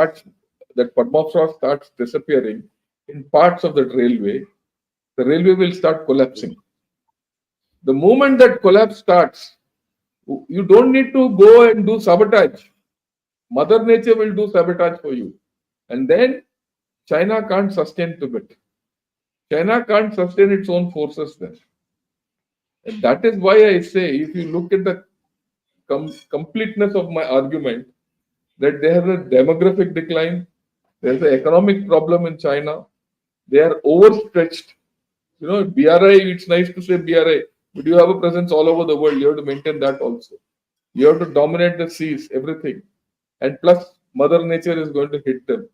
permafrost starts disappearing in parts of that railway, the railway will start collapsing. The moment that collapse starts, you don't need to go and do sabotage. Mother Nature will do sabotage for you. And then China can't sustain Tibet. China can't sustain its own forces there. And that is why I say, if you look at the completeness of my argument, that they have a demographic decline, there's an economic problem in China, they are overstretched. BRI, it's nice to say BRI, but you have a presence all over the world. You have to maintain that also. You have to dominate the seas, everything. And plus, Mother Nature is going to hit them.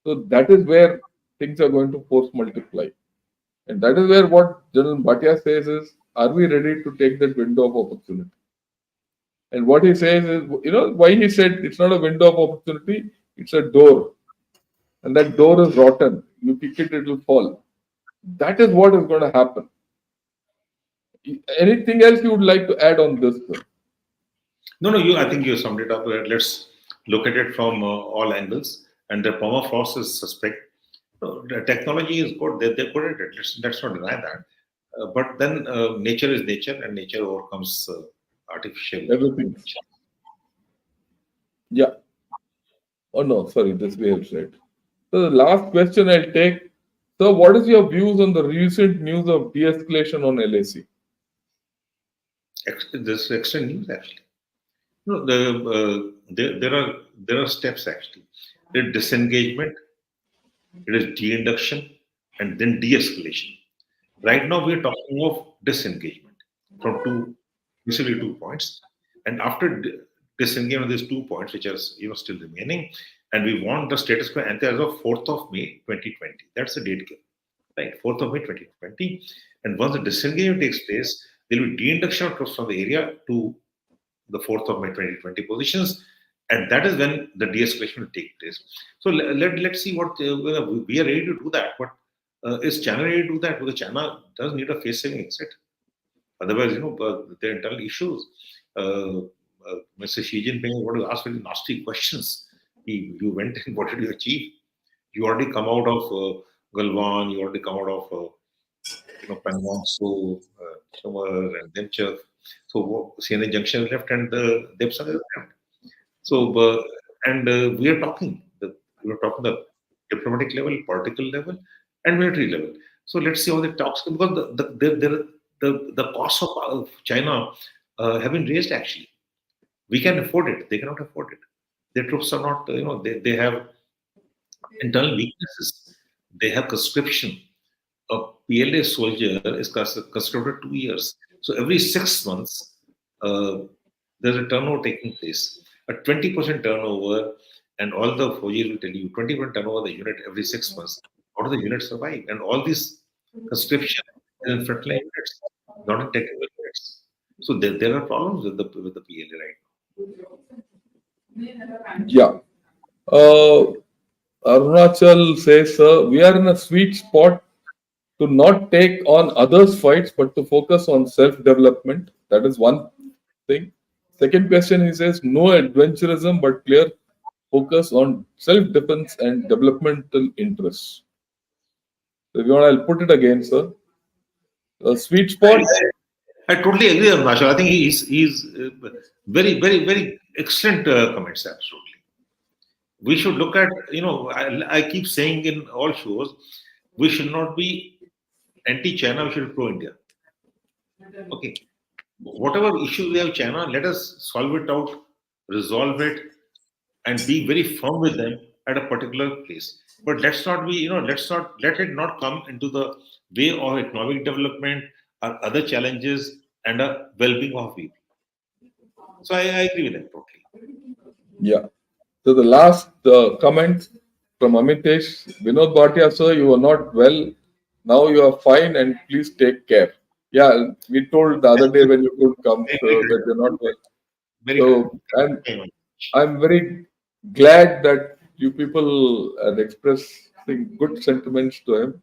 So that is where things are going to force multiply. And that is where what General Bhatia says is, are we ready to take that window of opportunity? And what he says is, why he said it's not a window of opportunity, it's a door. And that door is rotten. You kick it, it will fall. That is what is going to happen. Anything else you would like to add on this, sir? No, no, I think you summed it up. Let's look at it from all angles. And the permafrost is suspect. So the technology is good. They're good at it. Let's not deny that. But then nature is nature, and nature overcomes artificial. Everything. Yeah. Oh no, sorry, this way I've said. So the last question I'll take. So, what is your views on the recent news of de-escalation on LAC? This extra news actually. No, there are steps actually. There's disengagement, it is de-induction, and then de-escalation. Right now, we are talking of disengagement from basically 2 points, and after disengagement, these 2 points which are still remaining, and we want the status quo ante as of 4th of May 2020. That's the date given, right? 4th of May 2020, and once the disengagement takes place, there will be de-induction of troops from the area to the 4th of May 2020 positions, and that is when the de-escalation will take place. So let's see what we are ready to do that. But is China ready to do that? Because China does need a face-saving exit. Otherwise, there are internal issues. Mr. Xi Jinping want to ask very nasty questions. You went and what did you achieve? You already come out of Galwan. You already come out of Pangong, so Summer and Demchak. So CNA Junction is left and Depsang is left. So we are talking. We are talking the diplomatic level, political level, and military level. So let's see how the talks because there the costs of China have been raised actually. We can afford it. They cannot afford it. Their troops are not, they have internal weaknesses. They have conscription. A PLA soldier is conscripted 2 years. So every 6 months, uh, there's a turnover taking place. A 20% turnover, and all the Fauji will tell you 20% turnover of the unit every 6 months. How do the units survive? And all these conscription is in frontline units, not in technical units. So there are problems with the PLA right Yeah. Uh, Arunachal says, we are in a sweet spot to not take on others' fights, but to focus on self development. That is one thing. Second question, he says, no adventurism, but clear focus on self defense and developmental interests. So if you want, I'll put it again, sir. A sweet spot. now. I totally agree with Marshall. I think he's very, very, very excellent comments. Absolutely, we should look at, I keep saying in all shows, we should not be anti-China. We should be pro-India. Okay, whatever issues we have China, let us solve it out, resolve it, and be very firm with them at a particular place. But let's not be, let's not let it not come into the way of economic development or other challenges and a well-being of people. So I agree with that totally. Yeah. So the last comment from Amitesh, Vinod Bhatia, sir, you are not well. Now you are fine and please take care. Yeah, we told the other day when you could come Very, very that you're not well. Very kind. So Very much. I'm very glad that you people are expressing good sentiments to him.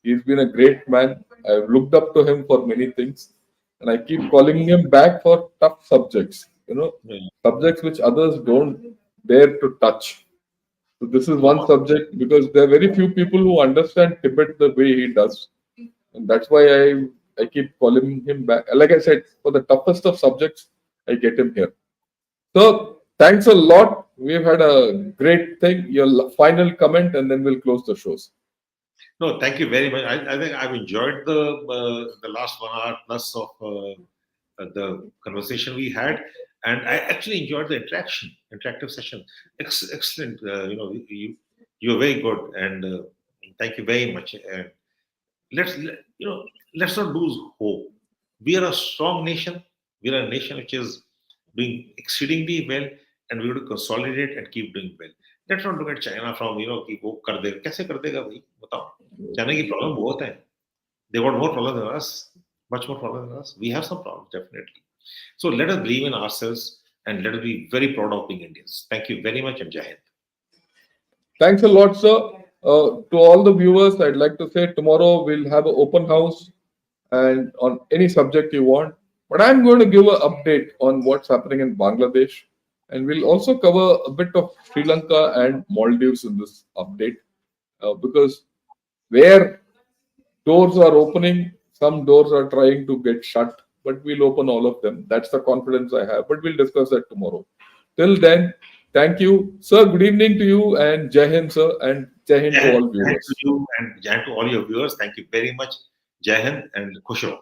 He's been a great man. I've looked up to him for many things, and I keep calling him back for tough subjects. Yeah. Subjects which others don't dare to touch. So this is one subject because there are very few people who understand Tibet the way he does, and that's why I keep calling him back. Like I said, for the toughest of subjects, I get him here. So thanks a lot. We've had a great thing. Your final comment, and then we'll close the shows. No, thank you very much. I think I've enjoyed the last 1 hour plus of the conversation we had, and I actually enjoyed the interactive session. Excellent. You're very good, and thank you very much. And let's not lose hope. We are a strong nation. We are a nation which is doing exceedingly well, and we have to consolidate and keep doing well. Let's not look at China from कि वो कर देगा कैसे कर देगा भाई बताओ China की problem बहुत है. They got more problems than us, much more problems than us. We have some problems definitely. So let us believe in ourselves and let us be very proud of being Indians. Thank you very much and Jai Hind. Thanks a lot, sir. To all the viewers, I'd like to say tomorrow we'll have an open house and on any subject you want. But I'm going to give an update on what's happening in Bangladesh, and we'll also cover a bit of Sri Lanka and Maldives in this update because where doors are opening, some doors are trying to get shut, but we'll open all of them. That's the confidence I have. But we'll discuss that tomorrow. Till then, thank you, sir. Good evening to you, and Jai Hind, sir, and Jai Hind to Jai all Hind to viewers. you and Jai Hind to all your viewers. Thank you very much. Jai Hind and Khush raho.